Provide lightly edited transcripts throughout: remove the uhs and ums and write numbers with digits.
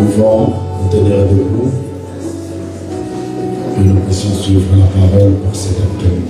pouvons nous tenir debout et nous puissions suivre la parole pour cet après-midi.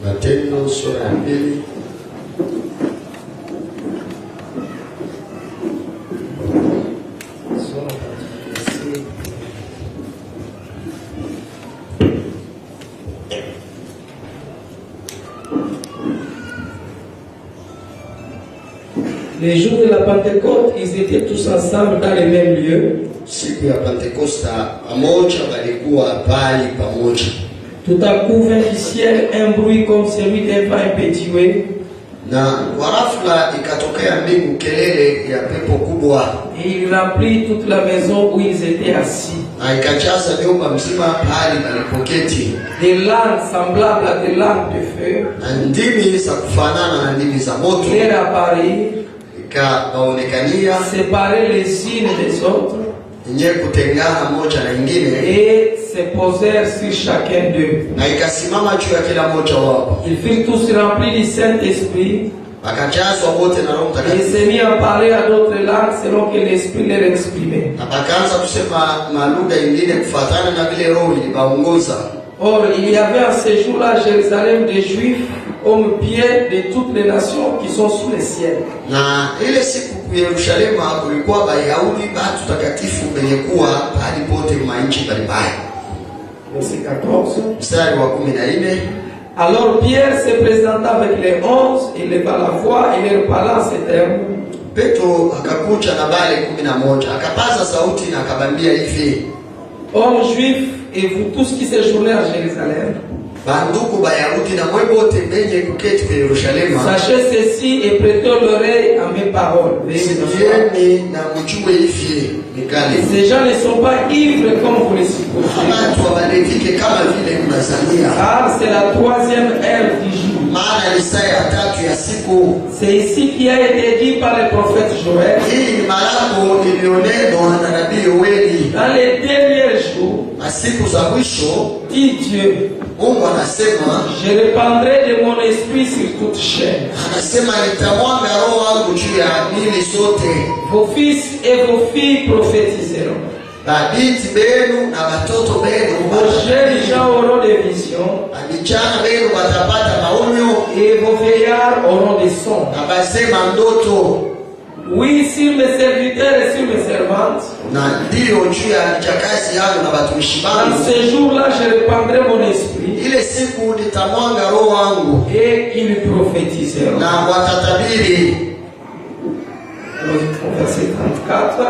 Matendo sura ya pili. Les jours de la Pentecôte, ils étaient tous ensemble dans les mêmes lieux. Siku ya Pentekosta pamoja walikuwa pale pamoja. Tout à coup vint du ciel un bruit comme celui d'un vent impétueux. Na kwa ghafla ikatokea mbingu kelele ya pepo kubwa. Et il remplit toute la maison où ils étaient assis. Na ikajaza nyumba mzima pale walipoketi. Des langues semblables à des langues de feu. Na ndimi za kufanana na ndimi za moto. Leur apparut. Ikaonekania. Séparer les unes des autres. Yenye kutengana moja na ingine. Et se posèrent sur chacun d'eux. Na ikasimama juu ya kila moja wao. Ils furent tous remplis du Saint-Esprit. Wakajazwa wote na Roho Mtakatifu. Et se mit à parler à d'autres langues selon que l'Esprit leur exprimait. Na wakaanza kusema malugha ingine kufuatana na vile Roho iliwaongoza. Or, il y avait à ce jour-là à Jérusalem des Juifs, hommes pieux de toutes les nations qui sont sous le ciel. Na ile siku ku Yerusalema kulikuwa Wayahudi watu takatifu wenye kuwa pale pote manchi mbalimbali. Verset 14. Mstari wa 14. Alors Pierre se présenta avec les 11, il leva la voix et leur parla en ces termes. Petro akakuja na wale 11, akapaza sauti na akabambia hivi: Hommes juifs et vous tous qui séjournez à Jérusalem, banduku Bayahudi na mwe bote benye kuketi kwa Yerusalema, sachez ceci et prêtez l'oreille à mes paroles. Sikieni na mjue hivi mikali. Ces gens ne sont pas ivres comme vous les supposez. Watu wabalevike kama vile mnazania. Car c'est la troisième heure du jour. Maana ni saa ya tatu ya siku. C'est ici qui a été dit par le prophète Joël. Hii ni malango iliyonenwa na nabii Yoeli. Dans les derniers jours, masiku za mwisho, dit Dieu, Mungu anasema, je répandrai de mon esprit sur toute chair. Anasema nitamwaga roho wangu juu ya mili zote. Vos fils et vos filles prophétiseront. Babiti benu na watoto benu, vos jeunes gens auront des visions. Vijana benu watapata maonyo. Et vos vieillards auront des sons. Na basema ndoto. Oui, sur mes serviteurs et sur mes servantes. Na ndio juu ya mchakazi yangu na watumishi wangu. Dans ce jour-là, je répandrai mon esprit. Ile siku nitamwaga roho wangu. Et ils prophétiseront. Na watatabiri. Verset 34.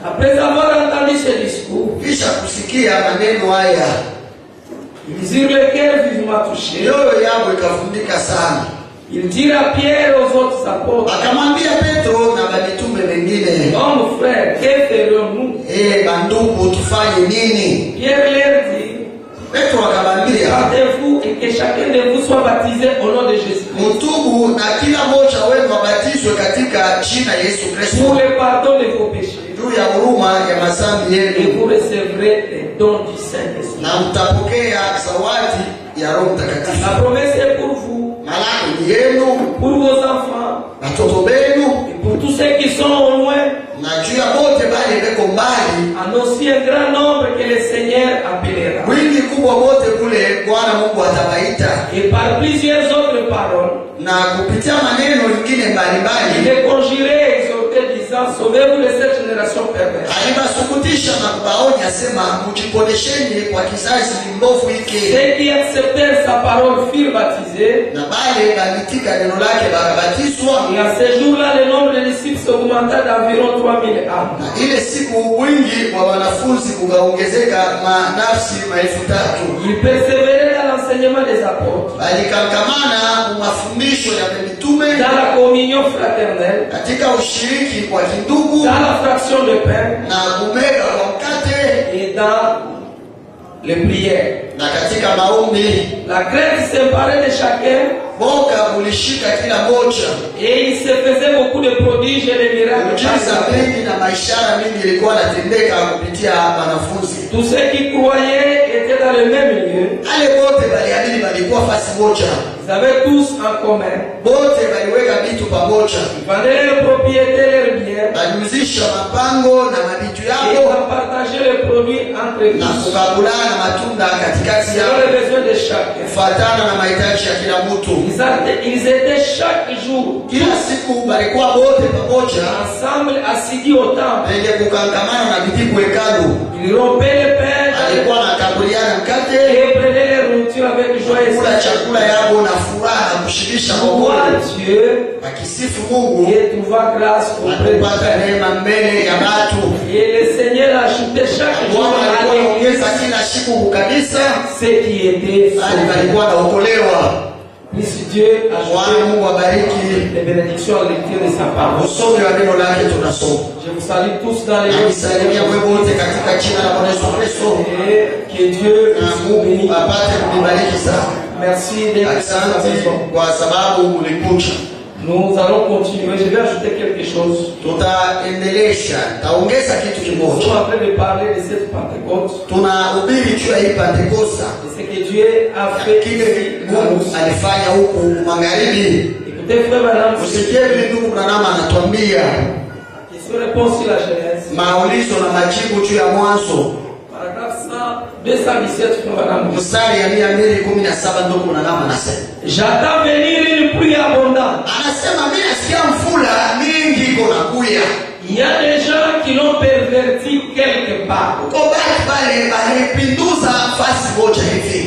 Après avoir entendu ce discours, kisha kusikia maneno haya, ils eurent le cœur vivement touché. Mioyo yao ikafundika sana. Il dirent à Pierre aux autres apôtres, akamwambia Petro na mitume wengine, mon frère, que ferons-nous? Bandugu, tufanye nini? Pierre leur dit, Petro akamwambia, partez-vous et que chacun de vous soit baptisé au nom de Jésus-Christ. Mtubu na kila mmoja wenu abatizwe katika jina Yesu Kristo. Pour le pardon de vos péchés. Juu ya huruma ya madhambi yenu. Et vous recevrez les dons du Saint-Esprit. Na mtapokea zawadi ya Roho Mtakatifu. La promesse est pour vous. Malaki ni yenu. Pour vos enfants. Watoto wenu. Et pour tous ceux qui sont au loin. Na juu ya wote bali weko mbali. En aussi un grand nombre que le Seigneur appellera. Wingi kubwa wote kule Bwana Mungu atawaita. Et par plusieurs autres paroles. Na kupitia maneno mengine mbalimbali. Il est conjuré et exhorté disant sauvez-vous de cette génération perverse. Alibasukutisha na kubaonya sema mjipondesheni kwa kizazi mbovu hiki. Ceux qui acceptèrent sa parole furent baptisés. Na bale balitika neno lake bakabatizwa. Et à ce jour-là, le nombre de disciples s'augmenta d'environ 3000 âmes. Na ile siku wingi wa wanafunzi ukaongezeka nafsi 3000. Ils persévéraient dans l'enseignement des apôtres, Balikangamana mafundisho ya mitume, dans la communion fraternelle, katika ushiriki wa kindugu, dans la fraction de pain na kumega kwa mkate, et dans les prières. na katika maombi. La crainte s'emparait de chacun Boga ulishika kila moja. et il se faisait beaucoup de prodiges et de miracles. Miujiza mingi na maishara mingi ilikuwa inatendeka kupitia wanafunzi. Tous ceux qui croyaient étaient dans le même lieu. Wale wote baliamini balikuwa fasi moja. Ils avaient tous en commun. Wote baliweka vitu pamoja. Ils vendaient leurs propriétés, leurs biens. Baliuzisha mapango na mabitu Et yao ils partageaient les produits entre na eux. kukabulana matunda katikati Selon yao les besoins de chacun. kufuatana na mahitaji ya kila mtu. Ils étaient chaque jour Kila siku balikuwa wote pamoja ensemble assidus au temple. wenye kukangamana na vidiku hekalu. Ils rompaient les pains Alikuwa anakabuliana mkate, et prenaient les nourritures avec joie et kula satisfaction. chakula yao na furaha na kushibisha kwa Louant moyo, Dieu akisifu Mungu et trouvant grâce auprès de akipata Dieu. neema mbele ya watu. Et le Seigneur ajoutait chaque jour Bwana à alikuwa anaongeza l'église kila siku kukanisa, ceux qui étaient bali sauvés. walikuwa naokolewa. Puisse Dieu Bwana ajouter Mungu abariki les bénédictions à la lecture de sa parole. usomi wa neno lake. Tunasoma Je vous salue tous dans les nakisalimia wewe wote katika jina la Bwana Yesu Kristo, et que Dieu na vous bénisse. Mungu apate kubariki sana. Merci d'être à la Asante maison. kwa sababu ulikuja. Nous allons continuer. Je vais ajouter quelque chose. Tutaendelesha, taongeza kitu Nous kimoja. sommes en train de parler de cette Pentecôte. Tunahubiri juu ya hii Pentekosta, Et ce que Dieu a fait kile ici à Mungu nous. alifanya huku magharibi. Écoutez, frère Branham, Usikie vile ndugu Branham anatuambia question-réponse sur la Genèse. maulizo na majibu juu ya Mwanzo, Paragraphe 217, frère Branham. mstari ya 217. Ndugu Branham anasema, J'attends venir une pluie abondante. anasema mimi nasikia mvula mingi iko nakuya. Il y a des gens qui l'ont perverti quelque part. Uko baki pale balipinduza fasi moja hivi,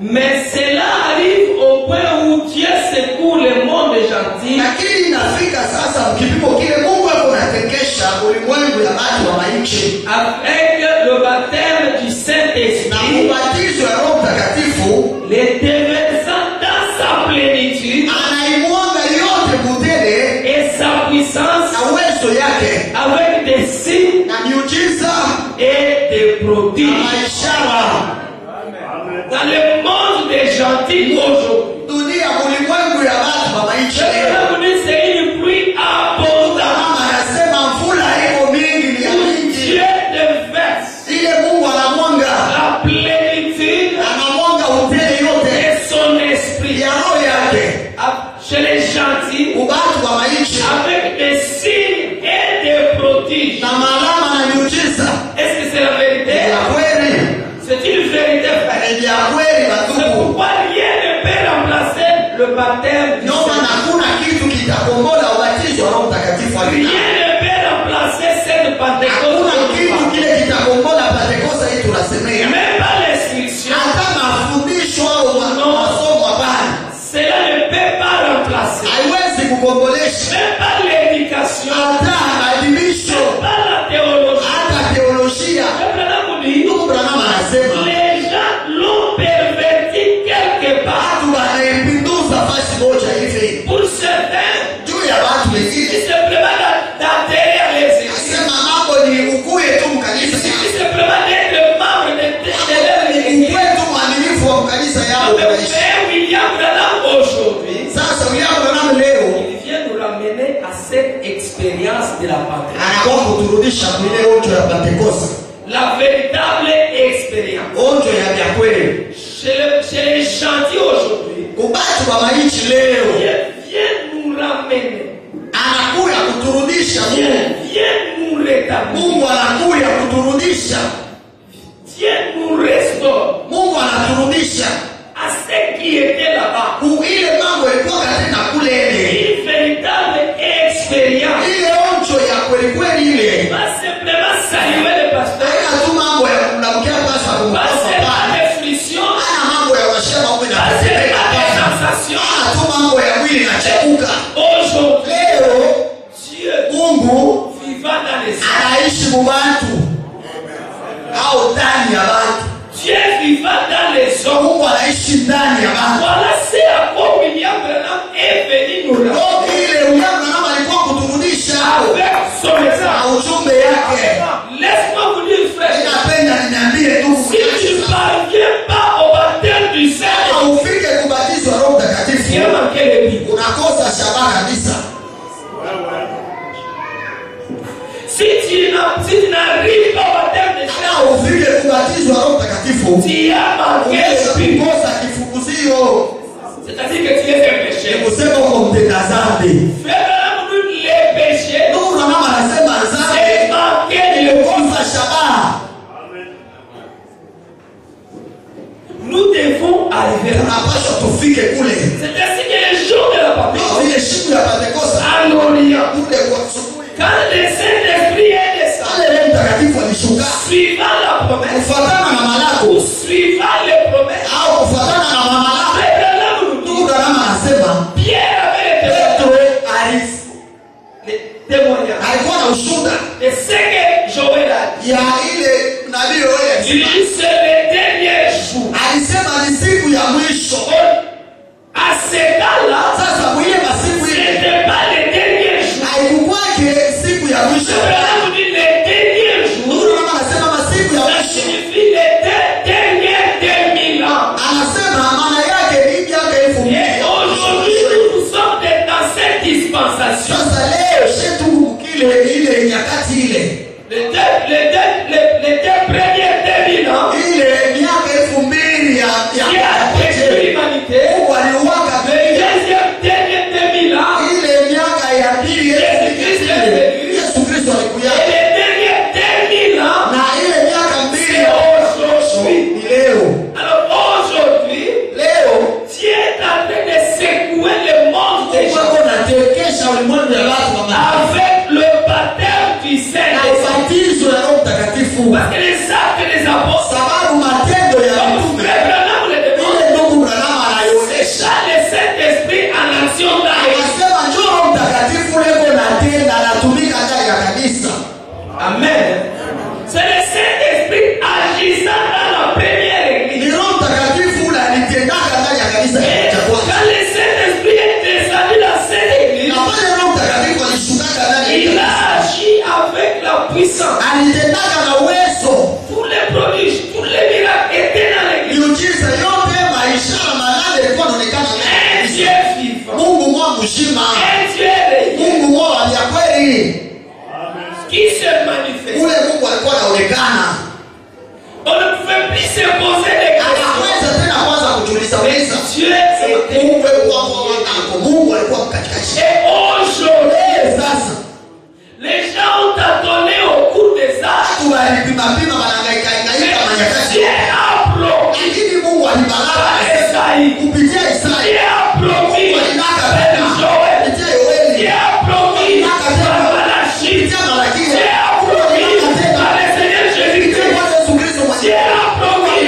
Mais cela arrive au point où Dieu secoue le monde gentil lakini inafika sasa mkipimo kile Mungu ako natekesha ulimwengu ya watu wa mainchi avec le baptême du na Saint-Esprit, ubatizo ya Roho Mtakatifu, les déversant dans sa plénitude anaimwaga yote mudele et sa puissance na uwezo yake avec des signes na miujiza et des na prodiges. maishara Dans le monde des gentils aujourd'hui, dunia, ulimwengu ya watu wa mainchi je leo. vous dis c'est une pluie abondante. Mama anasema mvula iko mingi, ni ya mingi, Dieu déverse ile Mungu anamwanga, la plénitude anamwanga utele yote de son esprit ya roho yake chez les gentils ubatu wa mainchi avec des signes et des prodiges. na malama na miujiza. Est-ce que c'est la vérité? Ni ya kweli, C'est une vérité frère. ni ya kweli C'est batuku. pourquoi rien ne peut remplacer le baptême du Ndio maana Saint-Esprit. hakuna kitu kitakombola ubatizo wa Roho Mtakatifu wa Rien Biblia. ne peut remplacer cette Pentecôte. Hakuna kitu kile kitakombola Pentekosta hii tunasemea. Même pas l'instruction. Hata mafundisho au masomo hapana, Cela ne peut pas remplacer. haiwezi kukombolesha. Même pas l'éducation. Hata maadhimisho, Même pas la théologie. hata teolojia. Abraham dit, Ndugu Branham anasema les gens l'ont perverti quelque part. watu wanaipinduza fasi moja hivi Pour certains, juu ya watu c'est wengine. simplement d'atterrir à les églises. Anasema mambo ni ukuye tu mkanisa, C'est simplement d'être membre de leur église. ukuye tu mwaminifu wa mkanisa yao Mais unaishi. Père William Branham aujourd'hui, Sasa William Branham leo il vient nous ramener à cette expérience de la Pentecôte. anakuwa kuturudisha kwenye onjo ya Pentekoste, La véritable expérience. onjo ya vya kweli. Chez les gentils aujourd'hui, Ubatu wa mainchi leo Dieu vient nous ramener. anakuya kuturudisha. Dieu vient nous rétablir. Mungu anakuya kuturudisha. Dieu nous restaure Mungu anaturudisha à ce qui était là-bas. ile mambo ilikuwa tena kule, Une véritable expérience. ile onjo ya kweli kweli tu mambo ya mwili na chepuka. Aujourd'hui, Leo Dieu Mungu vivant dans les hommes. anaishi mu bantu au ndani ya bantu. Dieu vivant dans les hommes. Mungu anaishi ndani ya bantu. Voilà, c'est à quoi William Branham est venu nous Ndio rappeler. ile William Branham alikuwa kuturudisha Avec son na message. ujumbe yake. Laisse-moi vous dire, frère. Ninapenda niambie tu Si tu ne parviens pas au baptême du Saint, kama ufike kubatizwa Roho Mtakatifu, tu as manqué le but. unakosa shabaha kabisa. Si tu n'arrives pas au baptême du Saint, Kama ufike kubatizwa Roho Mtakatifu, tu as manqué unaweza le but. kukosa kifukuzio. C'est-à-dire que tu es un péché. Ni kusema uko mtenda dhambi. Frère, les péchés, Ndugu Branham anasema c'est dhambi manquer ni le but. kukosa shabaha. Nous devons arriver là. Tunapaswa tufike kule. C'est ainsi que le jour de la Pentecôte, Ile siku ya Pentekoste à l'Orient, kule kwa asubuhi, quand le Saint-Esprit est descendu, pale Roho Mtakatifu alishuka suivant la promesse, kufuatana na malako ou suivant les promesses, au kufuatana na mamalako. Abraham nous Ndugu dit, Branham anasema Pierre avait les Petro témoignages alikuwa na ushuhuda de ce que Joël a dit. ya ile nabii Yoeli. Il dit, c'est le dernier jour. Alisema ni siku ya mwisho. À ce cas-là, Sasa mwile masiku ce ile n'était pas le dernier jour. haikukwake siku ya mwisho. Abraham nous dit, le dernier jour, Ndugu Branham anasema masiku ya ça mwisho, signifie les derniers 2000 ans. anasema maana yake ni miaka 1000. Et aujourd'hui, nous sommes dans cette dispensation. Sasa leo shetu kile ile nyakati ile Les deux premiers 2000 ans ile miaka 2000 qui ya a détruit l'humanité, Mungu aliuwaka le deuxième dernier 2000 ans, ile miaka ya pili Yesu Kristo alikuja, et les derniers 2000 ans, na ile miaka c'est 2 aujourd'hui. ni leo. Alors aujourd'hui, Leo Dieu est en train de secouer le monde des Mungu gens anatekesha ulimwengu ya watu kwa maana avec le baptême du na Saint-Esprit. ubatizo ya Roho Mtakatifu, Parce que les actes des apôtres, sababu matendo ya comme mitume Frère Branham le demande, ile ndugu Branham anayonesha, ça le Saint-Esprit en action dans les anasema njoo Roho Mtakatifu leo natenda anatumika ndani ya kanisa. Amen. C'est le Saint-Esprit agissant dans la première église. Ni Roho Mtakatifu ule alitendaka ndani ya kanisa Et cha kwanza. quand le Saint-Esprit est descendu dans cette église, Na pale Roho Mtakatifu alishukaka ndani ya il kanisa. a agi avec la puissance. Alitendaka na uwezo. Tous les prodiges, tous les miracles étaient dans l'église. Miujiza yote, maisha na manane ilikuwa inaonekana ndani ya Un kanisa. Dieu vivant, Mungu mwa mzima, un Dieu réel, Mungu mwa wa kweli. qui se manifeste. Ule Mungu alikuwa anaonekana. On ne pouvait plus se poser des questions. Anaweza tena kwanza kujiuliza uliza. Dieu était. Mungu alikuwa kwa wanako. Mungu alikuwa katikati. Et aujourd'hui, Sasa les gens ont tâtonné au cours des âges. watu walipima wanahangaika manyakati. Dieu a promis Lakini Mungu par alibaraka Esaïe. kupitia Dieu Isaya. a promis Mungu alinaka par tena Joël. kupitia Yoeli. Dieu a promis par Malachie. Kupitia Malaki. Dieu a promis par le Seigneur Jésus-Christ. Kupitia Yesu Kristo Dieu mwenyewe. a promis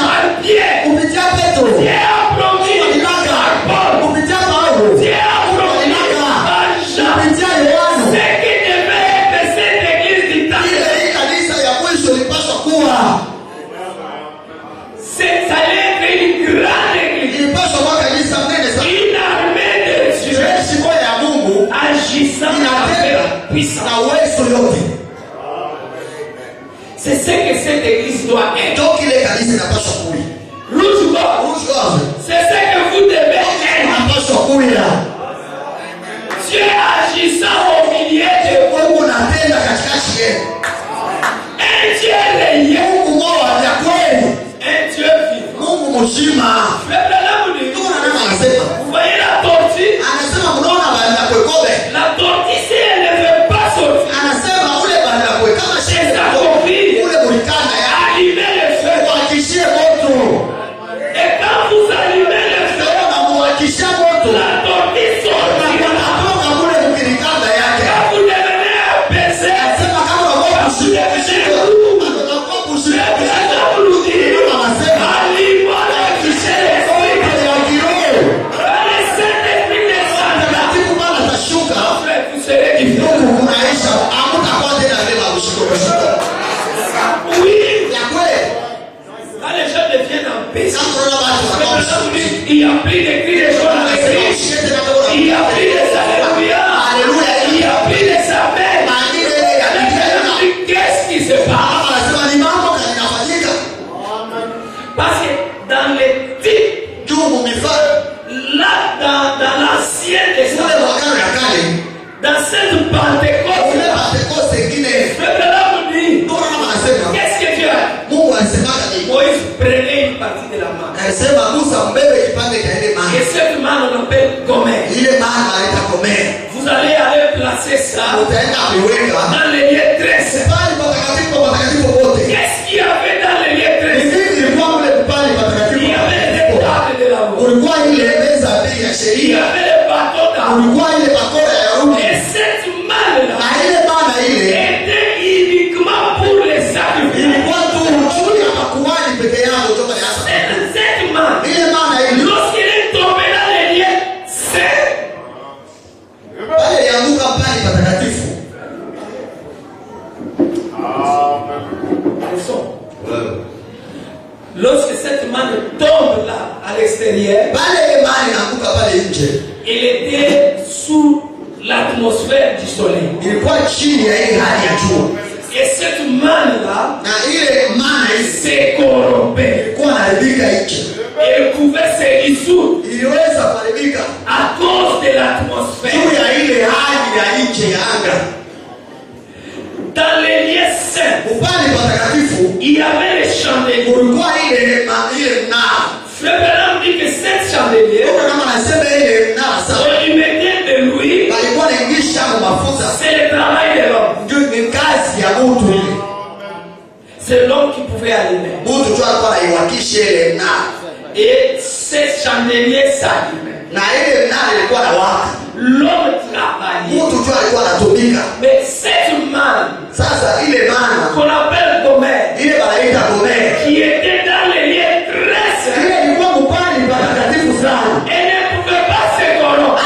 par Pierre. Kupitia Petro. Dieu a promis par Paul. Kupitia Paulo. Dieu a promis par Jean. Kupitia Yohana. Ce qui devait être cette église du temps. Ile hii kanisa ya mwisho ilipaswa kuwa. Ça allait être une grande église. Ilipaswa kuwa kanisa mnene sana. Une armée de Dieu Jeshi moja ya Mungu agissant avec la puissance. na uwezo yote. C'est ce que cette église doit être. Ndio kile kanisa inapaswa kuwa. Rouge gorge. Rouge, C'est ce que vous devez être. inapaswa kuwa. Dieu agissant au milieu de vous. Mungu anatenda katikati yenu. Un Dieu réel. Mungu mmoja wa kweli. Un Dieu vivant. Mungu mzima. Frère Branham nous dit, Ndio nani anasema? vous voyez la tortue? Anasema mnaona banda kwekobe. La tortue, si elle ne veut pas sortir, Anasema ule banda kwe kama c'est shida sa ule copine. mulikana ya Allumez le feu. kuhakishie moto. Et quand vous allumez le feu, Sasa muhakishia moto. la tortue Na sortira. kunatoka mule mukilikana yake. Oui. Ya kweli. Quand les gens deviennent en paix, Il il n'y a plus de cris de joie dans l'église. Il n'y a plus de alléluia. Il n'y a plus de amen. Qu'est-ce qui se passe? Parce que dans les types, là, dans l'ancien testament, dans cette Pentecôte, qu'est-ce que Dieu a dit? Moïse prenait une partie de la manne. Et cette manne on appelle Gomer. Vous allez aller placer ça dans les lieux très saints. Qu'est-ce qu'il y avait dans les lieux très saints? Il y avait des tables de la roue. Il y avait les bateaux d'argent. Et cette manne-là était uniquement pour les sacrifices. Cette manne, lorsqu'il est tombé dans les lieux saints, lorsque cette manne tombe là à l'extérieur, il était sous l'atmosphère du soleil. Et cette manne là s'est corrompée. Elle pouvait se dissoudre à cause de l'atmosphère. Dans les lieux saints, il y avait les chandeliers. Frère Branham dit que cette chandelier, on y mettait de l'huile. C'est le travail de l'homme. C'est l'homme qui pouvait allumer. Et ces chandeliers s'allumaient. L'homme travaillait. Mais cette manne qu'on appelle Gomer, qui était dans les lieux très saints, elle ne pouvait pas se corrompre.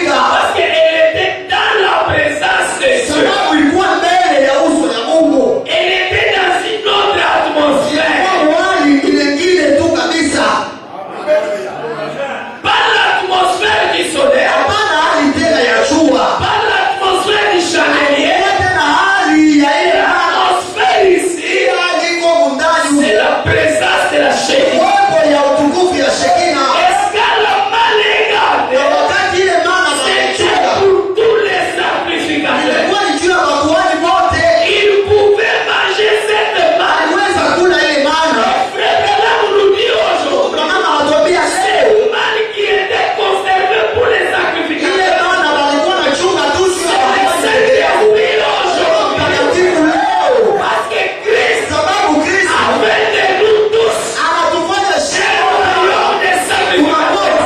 Parce qu'elle était dans la présence de Dieu. Elle était dans une autre atmosphère. Pas l'atmosphère du soleil, pas l'atmosphère du chandelier. L'atmosphère ici, c'est la présence de la Shekinah. Est-ce qu'elle a mal regardé? C'était pour tous les sacrificateurs. Ils pouvaient manger cette manne. Frère Branham nous dit aujourd'hui, c'est une manne qui était conservée pour les sacrificateurs. C'est Saint-Esprit aujourd'hui. Parce que Christ a fait de nous tous un royaume des sacrificateurs.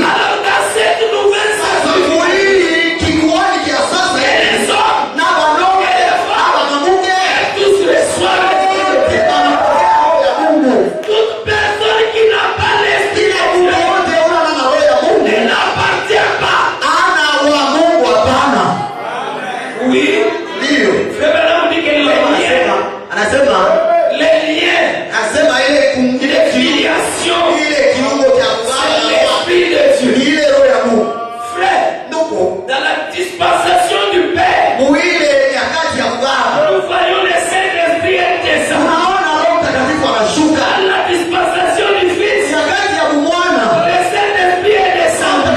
Alors dans cette nouvelle sacrifice, les hommes et les femmes, et tous reçoivent l'Esprit de Dieu. Toute personne qui n'a pas l'Esprit de Dieu ne l'appartient pas. Oui, Frère Branham dit que les liens de filiation, c'est l'Esprit de Dieu. Frère, dans la dispensation du Père, nous voyons le Saint-Esprit être descendu. Dans la dispensation du Fils, le Saint-Esprit est descendu.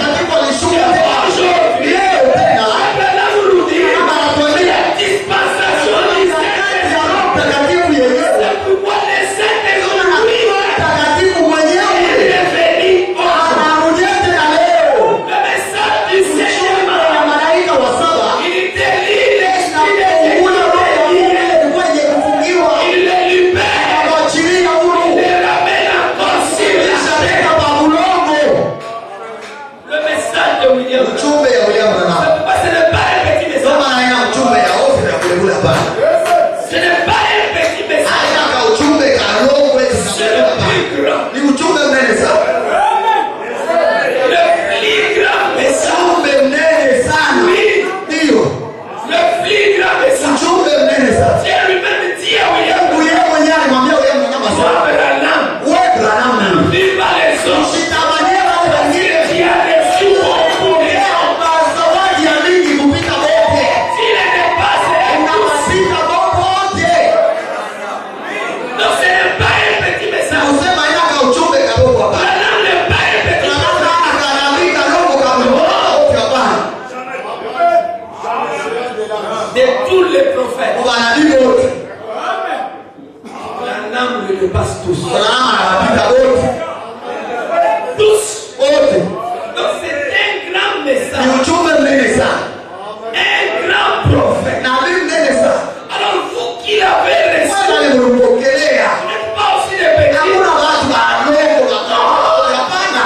Aujourd'hui, Abraham nous dit la dispensation du Saint-Esprit. C'est pourquoi le Saint-Esprit est revenu aujourd'hui. Le message du Seigneur, il délie l'Esprit de Dieu. Il le libère. Il le ramène encore sur la terre. Le message de William. Pourquoi ce n'est pas un petit message? Ce n'est pas un petit message. C'est le plus grand. Le plus grand message. Oui. Le plus grand mbeleza. Dieu lui-même dit à William, Mungu yeye mwenyewe alimwambia William nyama sois sana. Branham, Wewe Branham. vive pas les autres. Usitamanie wale wengine. Tu as reçu beaucoup de gens. Zawadi ya mingi kupita wote. Tu les dépasses. Unawapita wote. Donc ce n'est pas un petit message. Usema yaka ujumbe kadogo hapa. Branham n'est pas un petit message. Akaandika logo kama wote hapa. De tous les prophètes, Wanabii wote. Branham le dépasse tous. Branham anawapita wote. Tous. Wote. Donc c'est un grand Ni message. ujumbe mnene sana. Un grand prophète. Nabii mnene sana. Alors vous qui l'avez reçu, Wewe ulimpokelea. vous n'êtes pas aussi des petits. Hakuna watu wadogo hapana.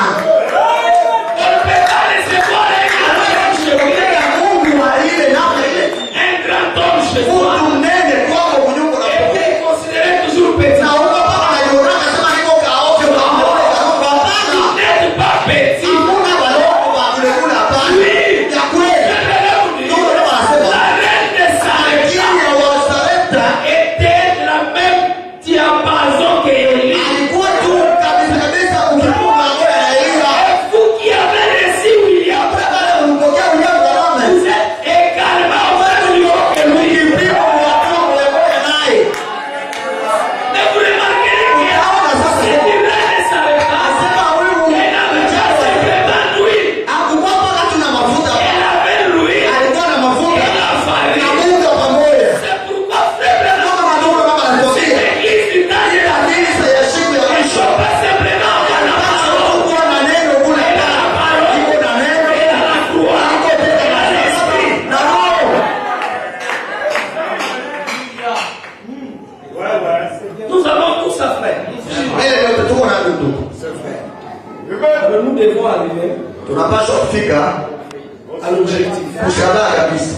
On ne peut pas recevoir un grand homme chez vous. Kupokea Mungu wa ile namna ile. Un grand homme chez vous. Mtu mnene kwako kunyuko na Et vous kupokea. considérez toujours petit. Na uko paka na yona kama niko kaoke kwa mbele kwa hapana. Vous n'êtes pas petit. Hakuna wadogo wa kule kule hapana. Ya kweli. La reine de Sarepta Lakini ya Wasarepta était de la même diapason que Élie. alikuwa tu kabisa kabisa ukifunga ngoja ya Elia. Et vous qui avez reçu William, Pale umpokea William Branham. vous êtes également au même niveau que lui. Ukipima kwa wewe naye. Mais vous remarquerez que c'est une reine de Sarepta. Sema huyu Elle avait déjà simplement l'huile. hakukuwa mpaka tuna mafuta. Elle avait l'huile Alikuwa na mafuta et la na farine. Mungu pamoja. C'est pourquoi frère Branham, Kama madogo kama c'est alitokea. l'église du temps de la vie. Kanisa ya siku ya Il ne mwisho. faut pas simplement avoir la parole. Kuwa na neno kule. Elle a la parole. Iko na neno. Elle a la croix. Iko tena Elle a l'esprit. na roho. Nous avons tous ça, frère. Ile yote tuko na ndugu. Alors nous devons arriver Tunapaswa kufika à l'objectif. kushangaa kabisa.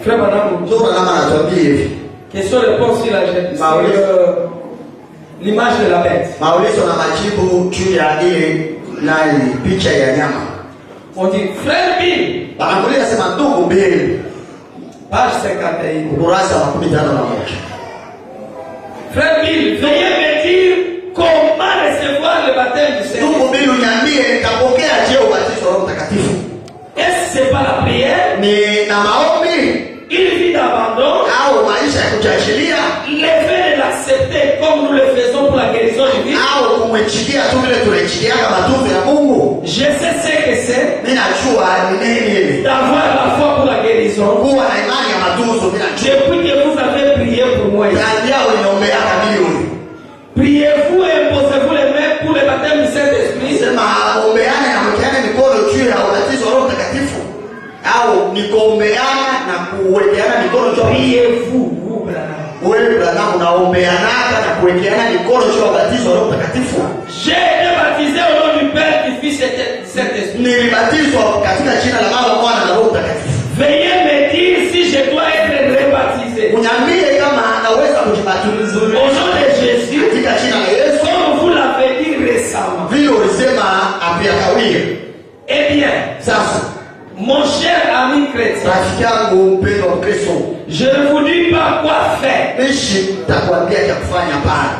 Frère Branham, Ndio kama anatuambia hivi. question-réponse sur l'image de la bête. Maulizo na majibu juu ya ile nani picha ya nyama. On dit, frère Bill, Banamulia sema ndugu mbili. page 51. Ukurasa wa 15. Frère Bill, veuillez me dire comment recevoir le baptême du Seigneur. Ndugu mbili uniambie nitapokea je ubatizo wa Roho Mtakatifu? Est-ce que c'est pas la prière, Ni na maombi une vie d'abandon, au maisha ya kujiachilia le fait de l'accepter comme nous le faisons pour la guérison divine? au kumwechikia tu vile tunachikia matunzo ya Mungu? Je sais ce que c'est Mimi najua ni nini ile. d'avoir la foi pour la guérison. Kuwa na imani ya matunzo mimi najua. Depuis que vous avez prié pour moi, Ndio uniombea milioni. priez-vous et imposez-vous les mains pour le baptême du Saint-Esprit? Sema ombeane na mwekeane mikono juu ya ubatizo wa Roho Mtakatifu au nikuombeana na kuwekeana mikono juu. Priez-vous, vous, Branham. Wewe Branham unaombeanaka na kuwekeana mikono juu ya ubatizo wa Roho Mtakatifu? J'ai été baptisé au nom du Père, du Fils et du Saint-Esprit. Nilibatizwa katika jina la Baba, Mwana na Roho Mtakatifu. Veuillez me dire si je dois être rebaptisé. Uniambie kama anaweza kujibatiza Au nom de Jésus, katika jina la Yesu comme vous l'avez dit récemment. vile ulisema apiakawie. Eh bien, Sasa mon cher ami chrétien, rafiki yangu mpendwa wa Kristo, je ne vous dis pas quoi faire. mishi takwambia cha kufanya pale.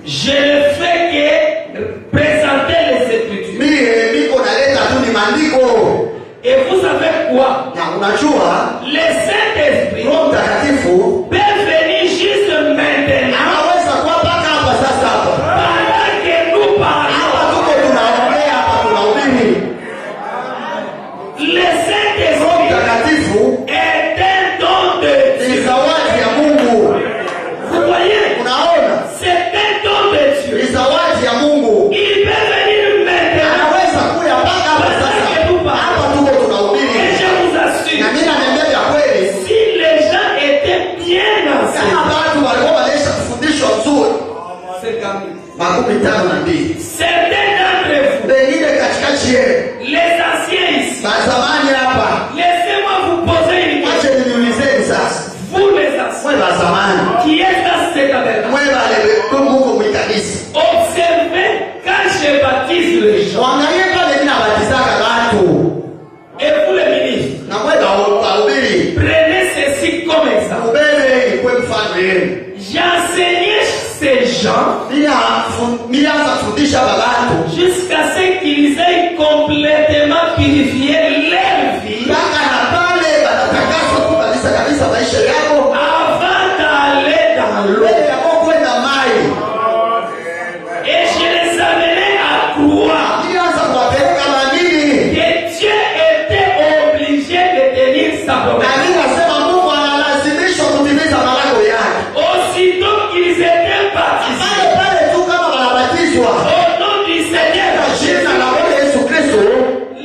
Je ne fais que présenter les Écritures. Mie niko naleta tu ni maandiko. Et vous savez quoi? Na unajua Le Saint-Esprit Roho Mtakatifu peut venir juste maintenant. anaweza kuwa mpaka hapa sasa hapa. Pendant que nous Hapa parlons, tuko tunaongea hapa tunahubiri. le Roho Saint-Esprit Mtakatifu est un don de ni Dieu. zawadi ya Mungu. Vous voyez? Unaona? C'est un don de Ni Dieu. zawadi ya Mungu. Il peut venir maintenant. Anaweza kuja mpaka hapa sasa. Hapa tuko Et tunahubiri. je vous assure, Na mimi naambia ya kweli, si les gens étaient bien ensemble, nilianza kufundisha babatu jusqu'à ce qu'ils aient complètement purifié leur vie mpaka na pale banatakaswa tu kabisa maisha yao avant d'aller dans l'eau. mbele ya kwenda mai. Et je les amenais à croire Nilianza kuwapeleka maamini que Dieu était obligé de tenir sa na promesse. mimi nasema Mungu analazimishwa kutimiza malako yake. Aussitôt qu'ils étaient baptisés Pale tu kama wanabatizwa au nom du Seigneur kwa jina la Jésus, Bwana Yesu Kristo,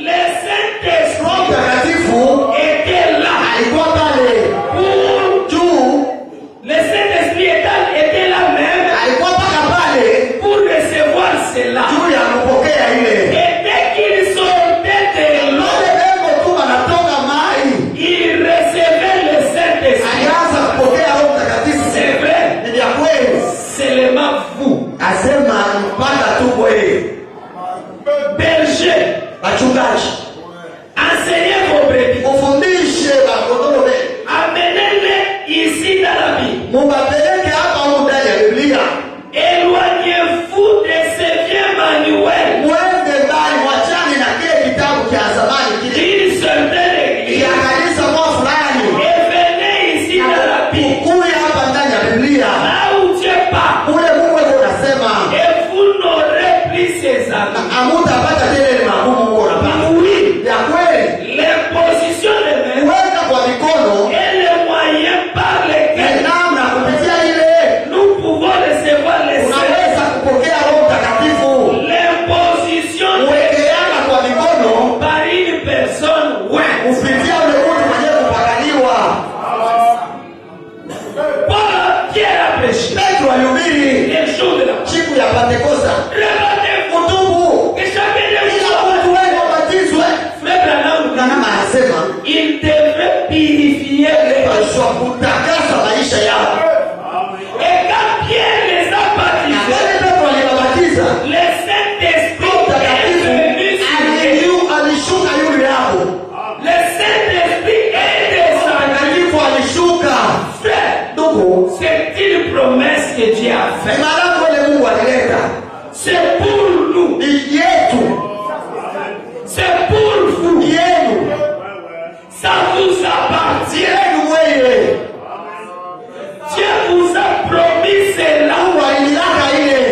le Roho Saint-Esprit Mtakatifu était là alikuwa pale pour juu, le Saint-Esprit était là même alikuwa mpaka pale pour recevoir cela. juu ya kupokea ile. Et dès qu'ils sortaient de l'eau, Wale lengo tu wanatoka mai, ils recevaient le Saint-Esprit. alianza kupokea Roho Mtakatifu. C'est vrai, Ni vya kweli, seulement vous, asema mpaka tu kweli. bergers, Wachungaji, enseignez vos brebis, mufundishe bakondoo wenu, amenez-les ici dans la Bible. mubapeleke hapa huko ndani ya Biblia. Éloignez-vous de ces vieux manuels Mwende mbali, mwachane na kile kitabu cha zamani kile d'une certaine église ya kanisa moja fulani, et venez ici dans la Bible, kule hapa ndani ya Biblia là où Dieu parle, kule Mungu yuko anasema et vous n'aurez plus ces amis. hamutapata tena ile magumu huko unapata. Oui, Ya kweli, l'imposition de main kuweka kwa mikono est le moyen par ni lequel namna kupitia ile nous pouvons recevoir les saints. unaweza kupokea Roho Mtakatifu. L'imposition de Kuwekeana kwa mikono par une personne, ouais. kupitia ule mtu mwenye kupakaliwa. Paul, Pierre a prêché Petro alihubiri les jours de la siku ya Pentekosta, Rebattez-vous kutubu que chacun de ila vous, watu wengi wabatizwe. frère Branham, Na kama anasema il devrait purifier les paswa kutakasa maisha yao. Et quand Pierre les a Na baptisés, pale Petro alibabatiza, le Saint-Esprit Roho est Mtakatifu venu sur eux. alishuka yule yao. Le Saint-Esprit est descendu. Mtakatifu alishuka. Frère, Ndugu, c'est une promesse que Dieu a faite. malako ile Mungu alileta C'est pour nous. ni yetu, C'est pour vous. yenu, Ça vous appartient. yenu mwenyewe. Dieu vous a promis cela. Mungu alilaka ile.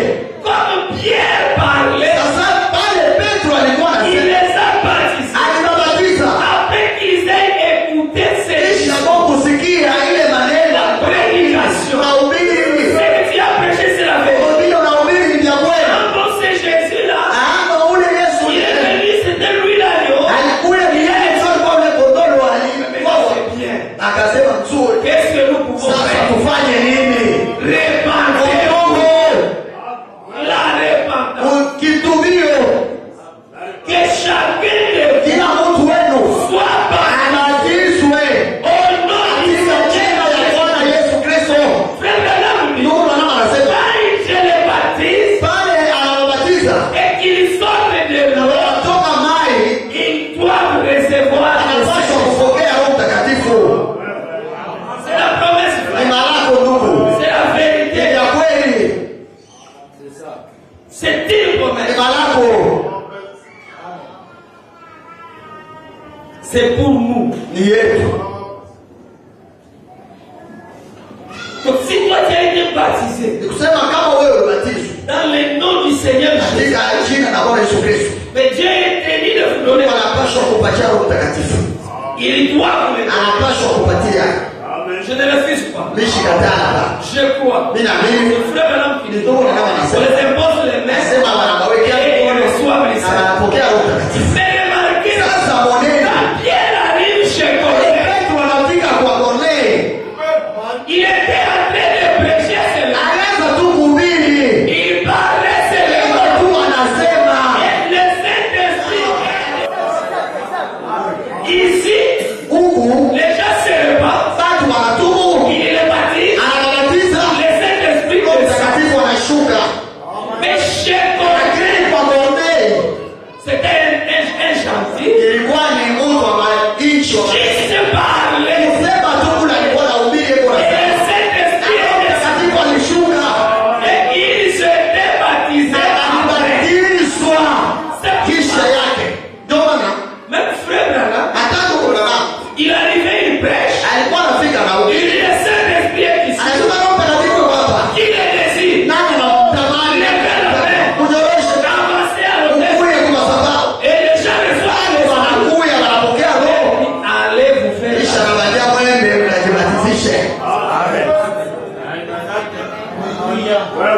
Comme Pierre parlait, Sasa pale Petro alikuwa il anasema, les a baptisés. alibabatiza Après qu'ils aient écouté ces kisha kwa kusikia ile maneno prédications. mahubiri. Ce que tu as prêché, c'est la vérité. Mahubiri unahubiri ni vya kweli. Quand bon, c'est Jésus-là, Ama ule Yesu il est yeye venu, c'était lui l'agneau. alikuwa ni yeye tu alikuwa ule kondolo Mais alikuwa. c'est bien. Akasema mzuri, Qu'est-ce que nous pouvons sasa faire? tufanye nini? Répandez-vous. La repentance. Kitubio, Que chacun de vous kila mtu wenu soit baptisé abatizwe au nom du katika jina la Seigneur. Bwana Yesu Kristo. Frère Branham dit, Ndugu Branham anasema quand je les baptise pale anawabatiza et qu'ils sortent de na l'eau, wanatoka mai, ils doivent recevoir le anapaswa Saint-Esprit. kupokea Roho Mtakatifu. C'est la promesse, Ni frère. malako ndugu, C'est la ni vérité. vya kweli, C'est une ni promesse. malako, C'est pour nous. ni yetu. Donc si toi tu as été baptisé Ni kusema kama wewe ubatizwe dans le nom du Seigneur Jésus, katika jina la Bwana Yesu Kristo, mais Dieu est tenu de vous donner. anapaswa kupatia Roho Mtakatifu, Il doit vous le donner. anapaswa kupatia. Je ne refuse pas. Mishikataa hapa. Je crois. Mimi naamini Le frère Branham qui dit, ndugu na kama on nasema les impose les mains nasema wanawawekea et ils mikono reçoivent les na saints. wanapokea Roho Mtakatifu. Mais remarquez, Sasa moneni, quand Pierre arrive chez Corneille, Petro anafika kwa Kornelio, il était en train de prêcher cela. anaanza tu kuhubiri, Il parlait Petro seulement. tu anasema Et le Saint-Esprit. Ici, huku les gens se répandent. watu wanatubu, Il les baptise. anabatiza, Le Saint-Esprit Roho descend. Mtakatifu anashuka. Mais chez Lakini Corneille, kwa Kornelio c'était un nje.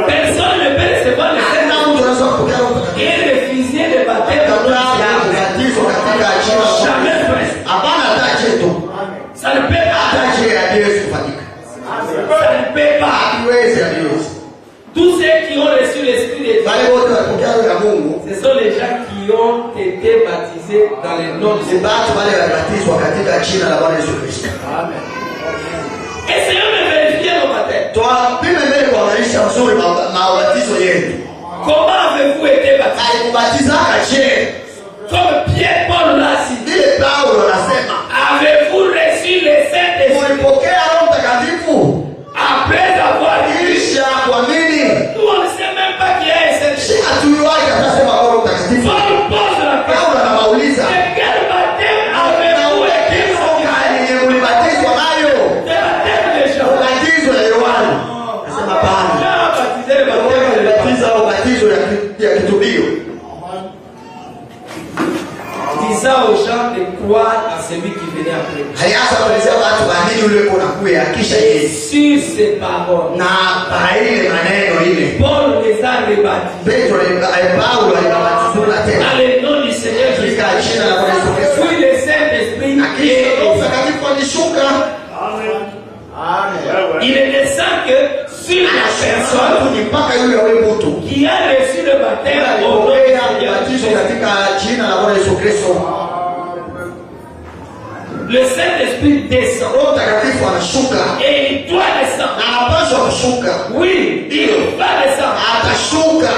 Personne ne peut recevoir le Hakuna Saint-Esprit mtu anaweza kupokea Roho Mtakatifu et refuser le baptême de kabla ya l'Esprit. kubatizwa katika jina la Bwana. Jamais presque. Hapana hata chetu. Ça ne peut pas. Hata je hadiwezi kufanyika. Ça ne peut pas. Hadiwezi hadiwezi. Tous ceux qui ont reçu l'Esprit de Dieu, Wale wote walipokea Roho ya Mungu ce sont les gens qui ont été baptisés dans le nom de ni Jésus. watu wale walibatizwa katika jina la Bwana Yesu Kristo. Amen. Essayons de vérifier nos baptêmes. Twapime mbele kuangalia mzuri mabatizo yetu. Comment avez-vous été baptisés? Alikubatizaka je? Comme Pierre Paul l'a dit. Vile Paulo anasema, Avez-vous reçu le Saint-Esprit mulipokea Roho Mtakatifu après avoir cru? kisha kuamini? Nous on ne sait même pas qu'il y a un Saint-Esprit. Hatuiwaki atasema Roho Mtakatifu. Paul pose la question. Paulo anamauliza, De quel baptême na avez-vous été ubatizo baptisés? gani yenye mulibatizwa nayo? Le baptême de Jean. Ubatizo ya Yohana. Anasema hapana. Jean a baptisé le Paulo baptême de Jean. alibatiza ubatizo ya kitubio. Disant aux gens de croire à celui qui venait après. Alianza kuelezea watu waamini yule yuko nakuya kisha Yesu. Sur ces paroles, Na baile maneno ile. Paul les a rebaptisés Petro Paulo alibatizwa tena. dans le nom du Seigneur Jésus. Katika jina la Bwana Yesu Kristo. Puis le Saint-Esprit Kisha Roho est Mtakatifu alishuka. il ne descend que sur la personne Watu ni mpaka yule wa mtu. qui a reçu le baptême au nom du Alipokea Seigneur ubatizo Jésus. katika jina la Bwana Yesu Kristo. Le Saint-Esprit descend Roho Mtakatifu anashuka. et il doit descendre. Na anapaswa kushuka. Oui, il va descendre. Atashuka.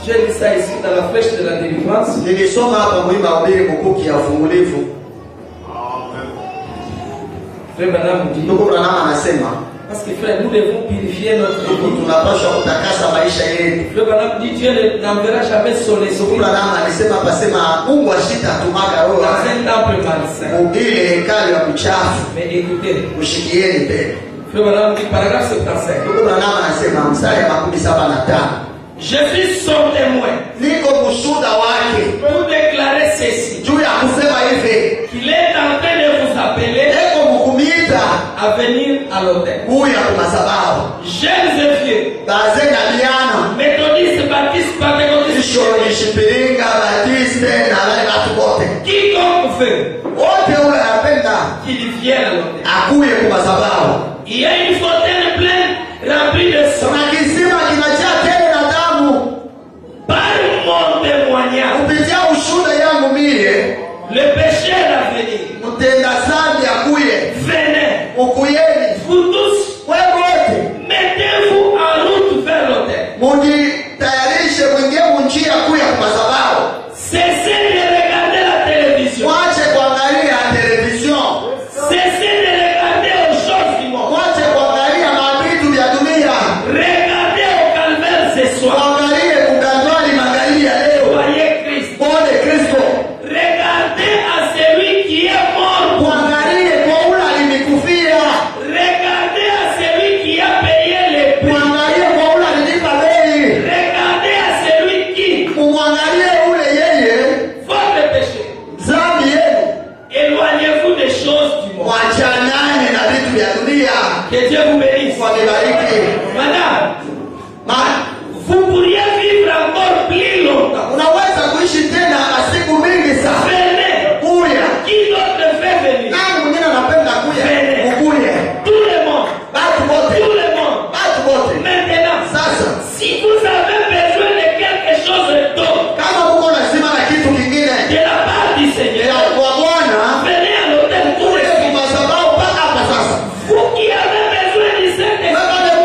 J'ai lu ça ici dans la flèche de la délivrance. Nilisoma hapa mwimba ubiri mkuki ya ufungulivu. Frère Branham dit, Ndugu Branham anasema, parce que frère, nous devons purifier notre ndugu vie. tunapaswa kutakasa maisha yetu. Frère Branham dit, Dieu n'enverra jamais son Ndugu esprit Branham alisema pasema Mungu ashitatumaka roho dans un temple malsain. ile hekalu ya mchafu. Mais écoutez, Mshikieni mbele. Frère Branham dit, paragraphe 75. Ndugu Branham anasema mstari wa 75. Je suis son témoin Niko mshuhuda wake pour déclarer ceci, juu ya kusema hivi, qu'il est en train de vous appeler eko mkumiita à venir à l'autel. huyu ya kumasababu. Jeunes et vieux, Bazee na biana, méthodistes, baptistes, pentecôtistes, isho nishipiringa, batiste na wale watu wote. quiconque veut Wote ule anapenda qu'il vienne à l'autel. akuye kumasababu. Il y a une fontaine pleine remplie de sang. Kuna kisima kinajaa tele na damu. Par mon témoignage, Kupitia ushuhuda yangu mie, le pécheur à venir, mtenda dhambi akuye. venez, Ukuyeni vous tous, wewe wote, mettez-vous en route vers l'autel. mujitayarishe mwingie munjia kuya kumasababu. Cessez de regarder la télévision. Mwache kuangalia television. Cessez de regarder aux choses du monde. Mwache kuangalia mavitu vya dunia. Regardez au calvaire ce soir. Kuangalie kugandwani magharibi ya leo. Voyez Christ. Muone Kristo. Regardez à celui qui est mort. Kuangalie kwa ule alimikufia. Regardez à celui qui a payé les prix. Kuangalie kwa ule alilipa bei. Regardez à celui qui, Kumwangalie ule yeye votre péché. dhambi yenu. Éloignez-vous des choses du monde. Mwachanane na vitu vya dunia. Que Dieu vous bénisse. Wanibariki. Madame, Ma- vous pourriez vivre encore plus longtemps. unaweza kuishi tena masiku mingi sana. Venez. Kuya. Qui d'autre fait venir? Nani mwingine anapenda kuya? Ukuye. Tout le monde. Batu wote. Tout le monde. Batu wote. Maintenant, Sasa si vous avez besoin de quelque chose d'autre kama uko lazima na kitu kingine de la part du Seigneur, ya kwa Bwana, venez à l'hôtel tout de kuja suite. kwa madhabahu mpaka hapa sasa. Vous qui avez besoin du Saint-Esprit, Wewe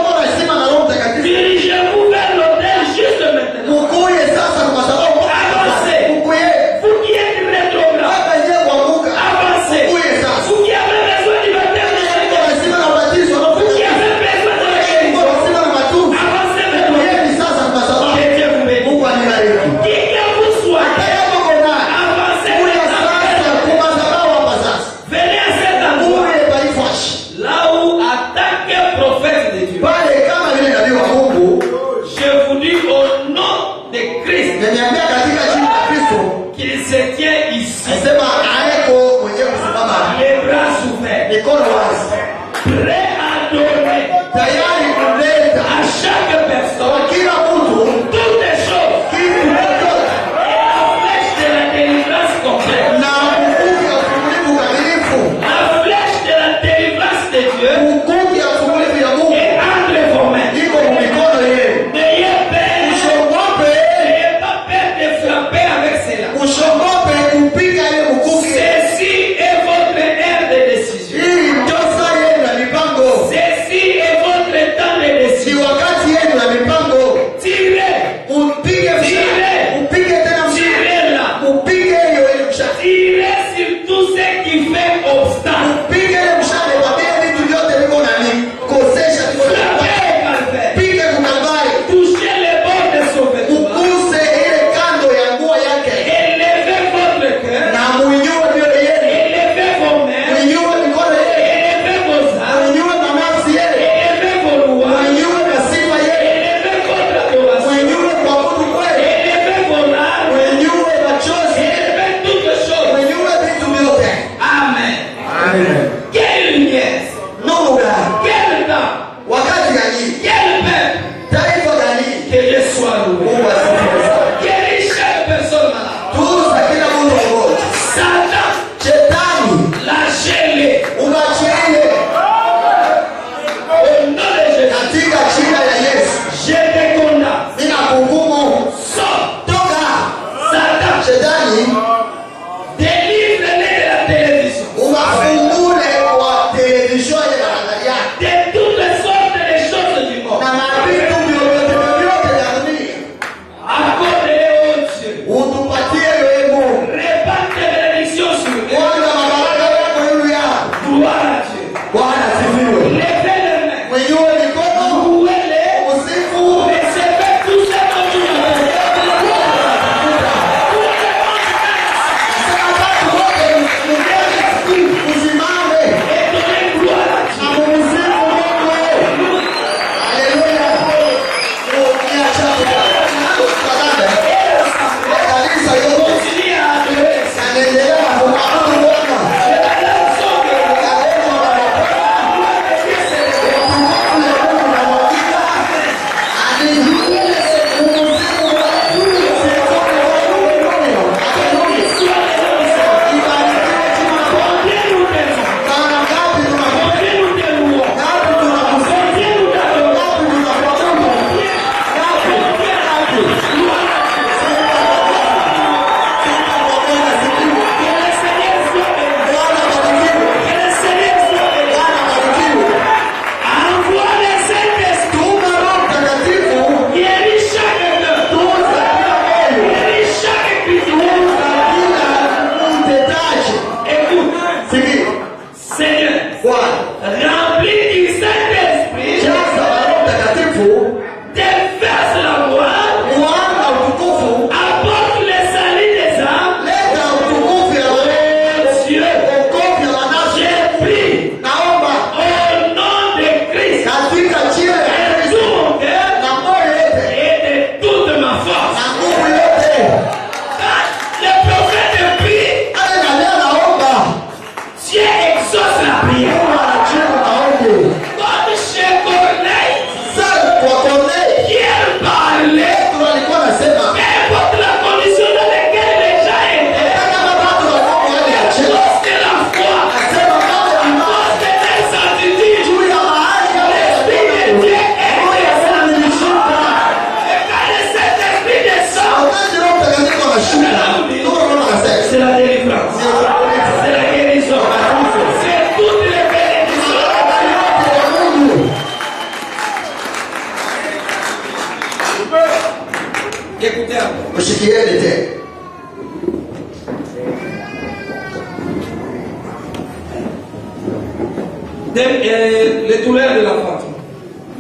Les douleurs de l'enfantement.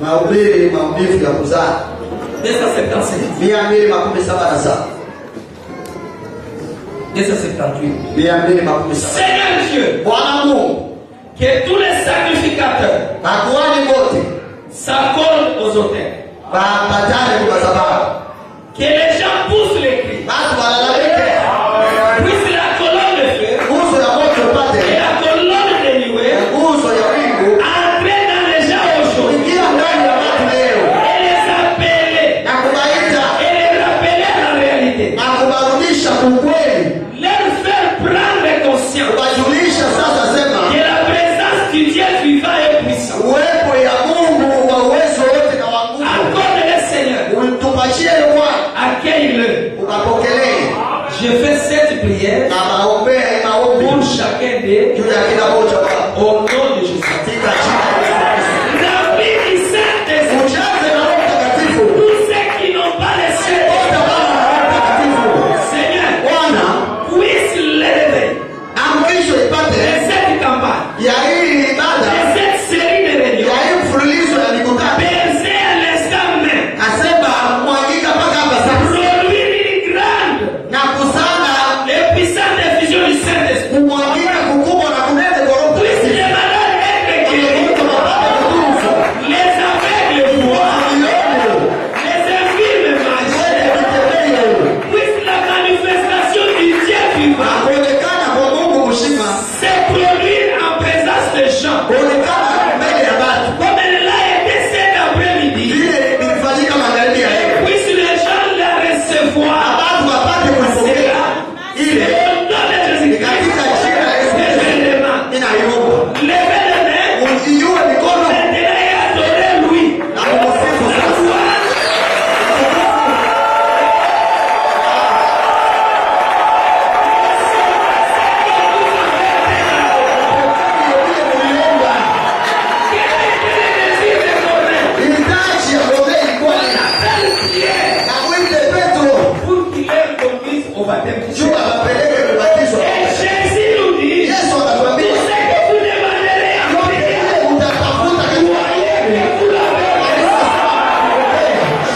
Mahubiri maumivu ya kuzaa 275. 277. 278. 277. Seigneur Dieu, Bwana Mungu, que tous les sacrificateurs makuhani wote s'accordent aux autels. bapatane kwa madhabahu. Que les gens poussent les cris. Watu walalamike. Puisse la colonne de feu Nguzo ya moto et upate. la colonne de nuée Nguzo ya wingu entrer dans les gens aujourd'hui ingia ndani ya watu leo et les appeler na kubaita et les rappeler à la réalité. na kubarudisha ukweli. Leur faire prendre conscience Kubajulisha sasa sema que la présence du Dieu vivant et puissant. uwepo ya Mungu wa uwezo wote na wa nguvu. Accorde-le Seigneur. Utupatie Bwana, Accueille-le. ukapokelee Je fais cette prière na maombea maombi pour chacun d'eux juu ya kila mmoja wao au nom de Jésus. katika jina la Yesu Kristo. Remplis du Saint-Esprit Ujaze na Roho Mtakatifu. tous ceux qui n'ont pas le Wote Saint-Esprit. Baba na Roho Mtakatifu. Seigneur, Bwana, puisse l'élever amrisho de ipate cette campagne, ya hii ibada de cette série de ya réunions, hii mfululizo ya mikutano. baiser à l'instant même, Asema mwangika mpaka hapa sasa produire une grande na kusana et puissante effusion du Saint-Esprit. kumwangika kukubwa na kunene kwa Roho Puisse Mtakatifu. les malades être guéris, Mtu wapate kutunzwa. les aveugles voir, Waliomo, les infirmes marcher. wenye vitembele, Puisse la manifestation du Dieu na vivant kuonekana kwa Mungu mshima, se produire en présence des gens. kuonekana mbele ya watu. Comme elle l'a été cet après-midi. Vile vilifanyika magharibi ya leo. Puisse les gens la recevoir. Watu wapate kupokea ile Au nom de Jésus-Christ. katika jina la Yesu Et je Kristo. demande, Ninaiomba levez les mains, ujiue mikono maintenant et adorez-lui. na kumsifu sasa. Hitaji ya kuombea ilikuwa ni na mwite Petro Pour qu'il les conduise au baptême du juu Seigneur. awapeleke kubatizwa. Et Jésus nous dit, Yesu tout anatuambia ce que vous demanderez en prière, ile utatafuta katika croyez que vous l'avez reçu.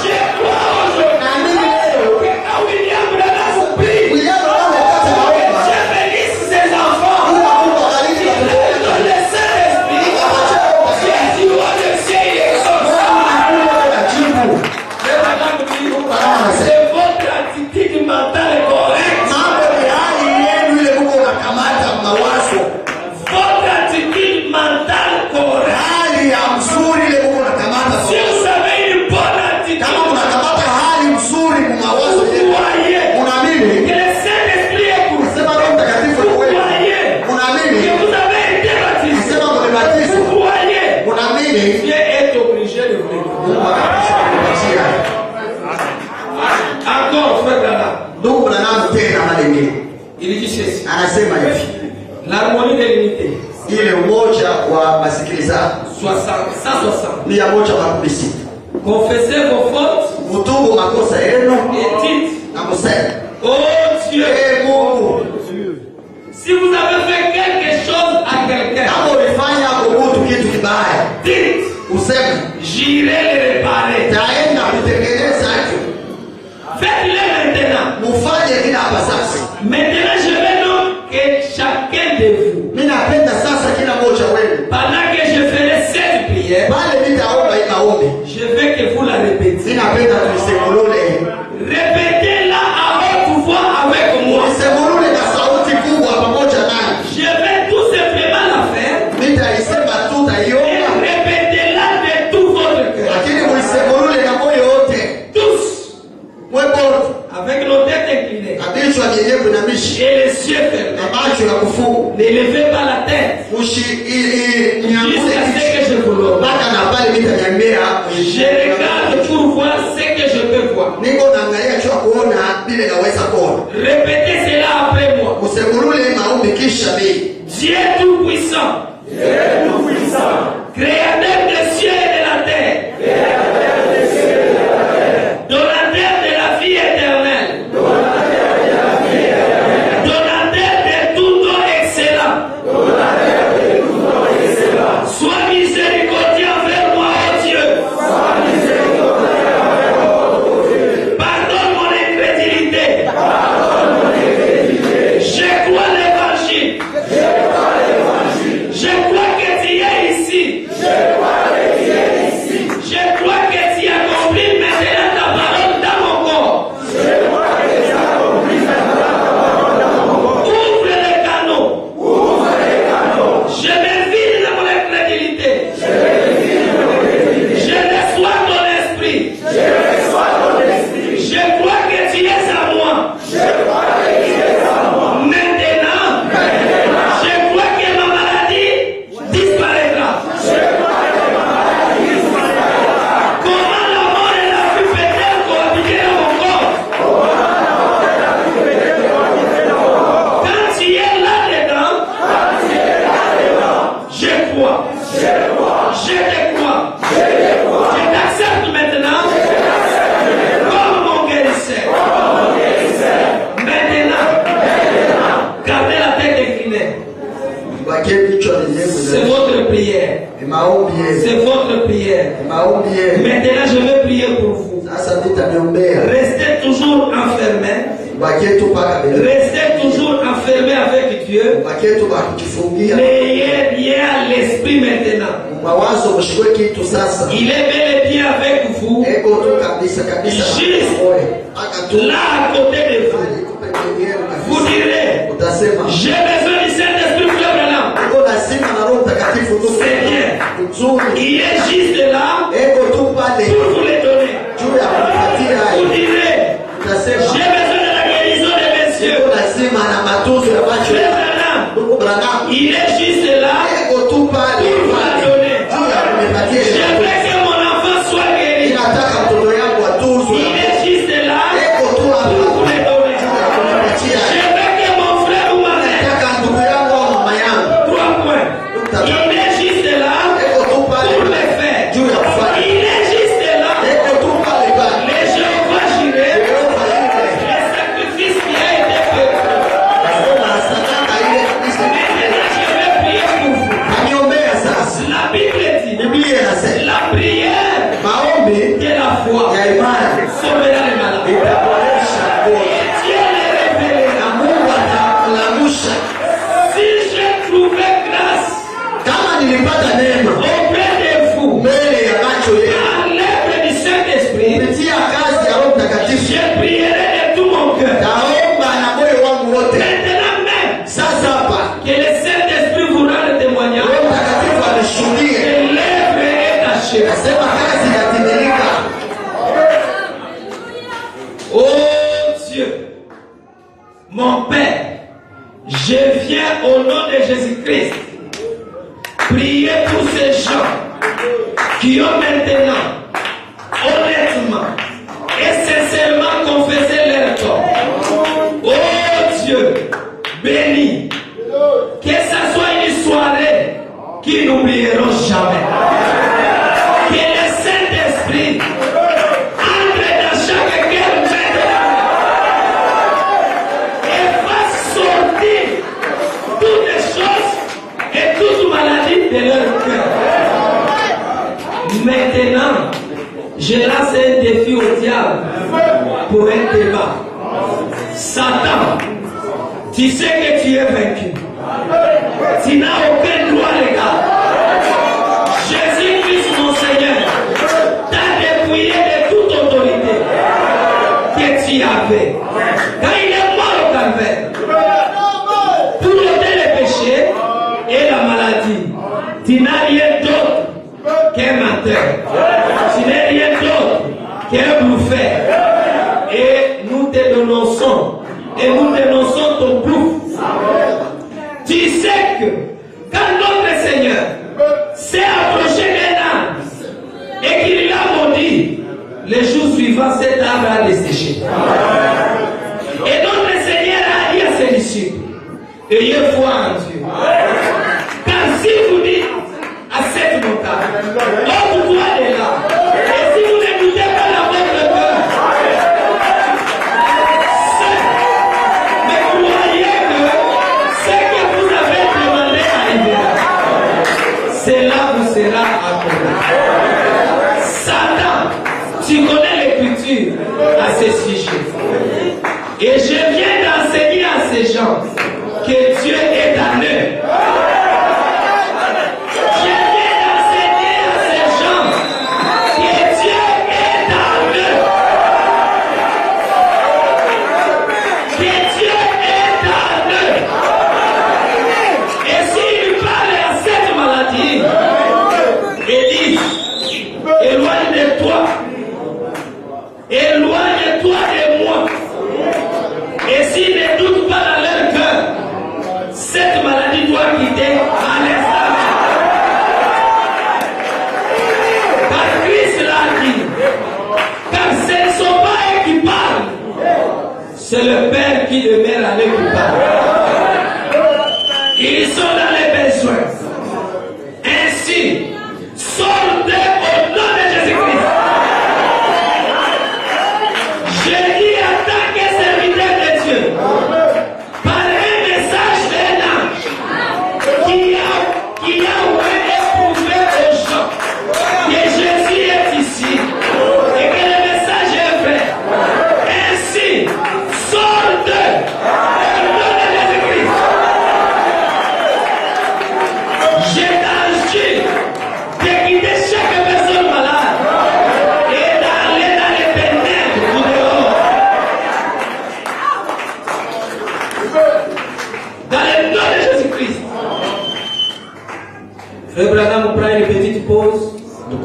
Je crois aujourd'hui naamini leo que quand William Branham prie, William Branham wakati anaomba Dieu bénisse ses enfants. Mungu akubariki na kukubariki. Dans le Saint-Esprit, Jésus roi de ciel et exauce. Mais madame dit, c'est votre attitude mentale correcte. Mambo ni hali yenu ile Mungu unakamata mawazo. Votre attitude mentale correcte. Hali ya mzuri ile Mungu unakamata Si mawazo. vous avez une bonne attitude, Kama unakamata hali mzuri mu mawazo vous yenu. croyez Unaamini? que le Saint-Esprit est pour vous. Sema Roho Mtakatifu ni Vous wewe. croyez Unaamini? que vous avez été baptisé. Sema mlibatizwa. Vous croyez Unaamini? Dieu est obligé de vous le dire. Mungu akapisha kukupatia. Encore, frère Branham, Ndugu Branham tena mara nyingine il dit ceci. anasema hivi, L'harmonie de l'unité, ile umoja wa masikilizano 160. 116 Confessez vos fautes mutubu makosa yenu et dites, na museme, oh Dieu, ee Mungu, si vous avez fait quelque chose à quelqu'un, kama ulifanya kubutu kitu kibaya, dites, useme j'irai le réparer. taenda kutengeneza hicho. Faites-le maintenant. Mufanye kila hapa sasa. Maintenant, je veux donc que chacun de vous, Mimi napenda sasa kila mmoja wenu pendant que je ferai cette prière, pale nitaomba hii maombi, je veux que vous la répétiez. mimi napenda tuisemulule, Répétez-la à haute voix avec moi. tuisemulule na sauti kubwa pamoja nami. Je vais tout simplement la faire Nitaisema tu, et taiomba, répétez-la de tout votre cœur. lakini muisemulule na moyo wote, Tous, mwepo avec nos têtes inclinées na vichwa vyenye kuinamisha et les yeux fermés. na macho ya kufunga. N'élevez pas la tête Nyangule jusqu'à ce kichwa que je vous l'offre. mpaka na pale nitanyambia. Je regarde pour voir ce que je peux voir. Niko naangalia jua kuona vile naweza kuona. Répétez cela après moi. Usemulule maombi kisha mimi. Dieu Tout-Puissant, Créateur des cieux et de la terre, donateur de la vie éternelle, donateur de tout don excellent, sois C'est votre prière. C'est votre prière. Maintenant, je vais prier pour vous. Restez toujours enfermés. Restez toujours enfermés avec Dieu. N'ayez rien à l'esprit maintenant. Il est bel et bien avec vous. Juste là à côté de vous. Vous direz, j'ai besoin du Saint-Esprit Frère Branham. C'est bien. Il est juste là pour vous les donner. Vous direz, j'ai besoin de la guérison des messieurs. Frère Branham, il est juste là pour vous la donner. Je veux que mon enfant soit guéri. Il est juste là pour vous les donner. Je veux que mon frère ou ma mère, 3 points. Il est juste là pour le faire. Il est juste là. Les Jéhovah Jireh, le sacrifice qui a été fait. Maintenant, je vais prier pour vous. La Bible dit, la prière de la foi sauvera les malades. Et Dieu les révélera. Si j'ai trouvé grâce auprès de vous, par l'œuvre du Saint-Esprit, je prierai de tout mon cœur. Maintenant même, que le Saint-Esprit vous rende témoignage que l'œuvre est achevée. Oh Dieu, mon Père, je viens au nom de Jésus-Christ prier pour ces gens qui ont maintenant, honnêtement et sincèrement confessé leur tort. Oh Dieu, béni, que ça soit une soirée qu'ils n'oublieront jamais. Que le Saint-Esprit entre dans chaque cœur maintenant et fasse sortir toutes les choses et toute maladie de leur cœur. Maintenant, je lance un défi au diable pour un débat. Satan, tu sais que tu es vaincu. Tu n'as aucun droit légal. Jésus-Christ, mon Seigneur, t'a dépouillé de toute autorité que tu avais. Quand il est mort au calvaire, pour ôter les péchés et la maladie, tu n'as rien d'autre qu'un menteur. Tu n'es rien d'autre qu'un bluffeur. Et nous te dénonçons. Et nous dénonçons ton bluff. Tu sais que quand notre Seigneur s'est approché d'un arbre et qu'il l'a maudit, le jour suivant, cet arbre a desséché. Et notre Seigneur a dit à ses disciples, ayez foi en Dieu. Car si vous dites à cette montagne, ôte-toi de là, et si vous n'écoutez pas la voix de cœur, mais croyez que ce que vous avez demandé arrivera. Cela vous sera accordé. Satan, tu connais l'écriture à ce sujet. Et je viens d'enseigner à ces gens que Dieu est en eux. Je viens d'enseigner à ces gens que Dieu est en eux. Que Dieu est en eux. Et s'il parle à cette maladie, il dit, éloigne de toi. Éloigne-toi de moi. Et s'ils ne doutent pas dans leur cœur, cette maladie doit quitter à l'instant. Car Christ l'a dit. Car ce ne sont pas eux qui parlent, c'est le Père qui demeure à eux qui parle. Ils sont dans les besoins. Ainsi, sortez au nom de Jésus-Christ. Je dis en tant que serviteur de Dieu, par un message d'un ange qui Frère Branham prend une petite pause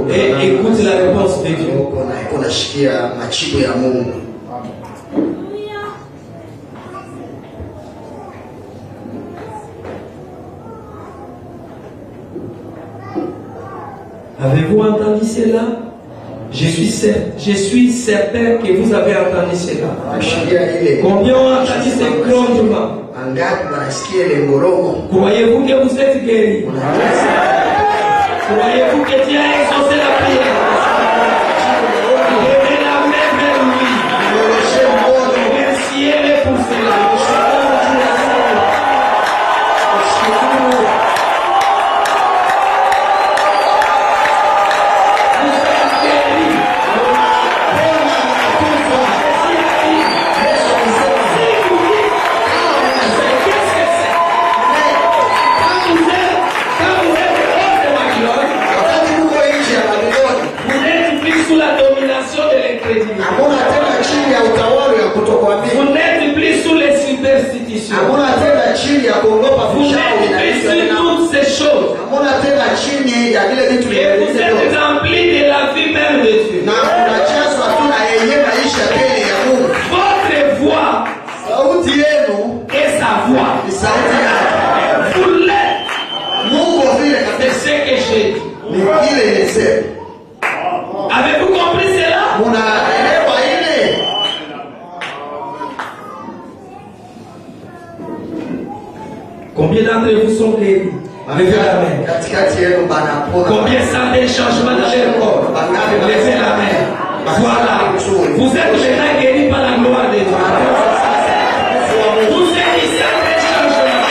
et écoute la réponse de Dieu. Unashikia majibu ya Mungu. Avez-vous entendu cela? Je suis certain que vous avez entendu cela. Combien ont entendu ces grondements? Croyez-vous que vous êtes guéris? Croyez-vous que Dieu a exaucé la prière? Levez la main vers lui. Remerciez-le pour cela. Vous n'êtes plus sous les superstitions. Vous n'êtes plus sous toutes ces choses. Et vous êtes remplis de la vie même de Dieu. Votre voix est sa voix. Vous l'êtes. C'est ce que j'ai dit. Avez-vous compris cela? Combien d'entre vous sont guéris? Levez la main. Combien sentent des changements dans leur corps? Levez la main. Voilà. Vous êtes maintenant guéris par la gloire de Dieu. Vous êtes ici à des changements.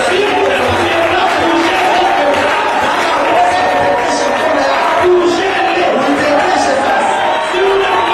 Si vous ne pouvez pas bouger votre bras, bougez-les. Si vous ne pouvez pas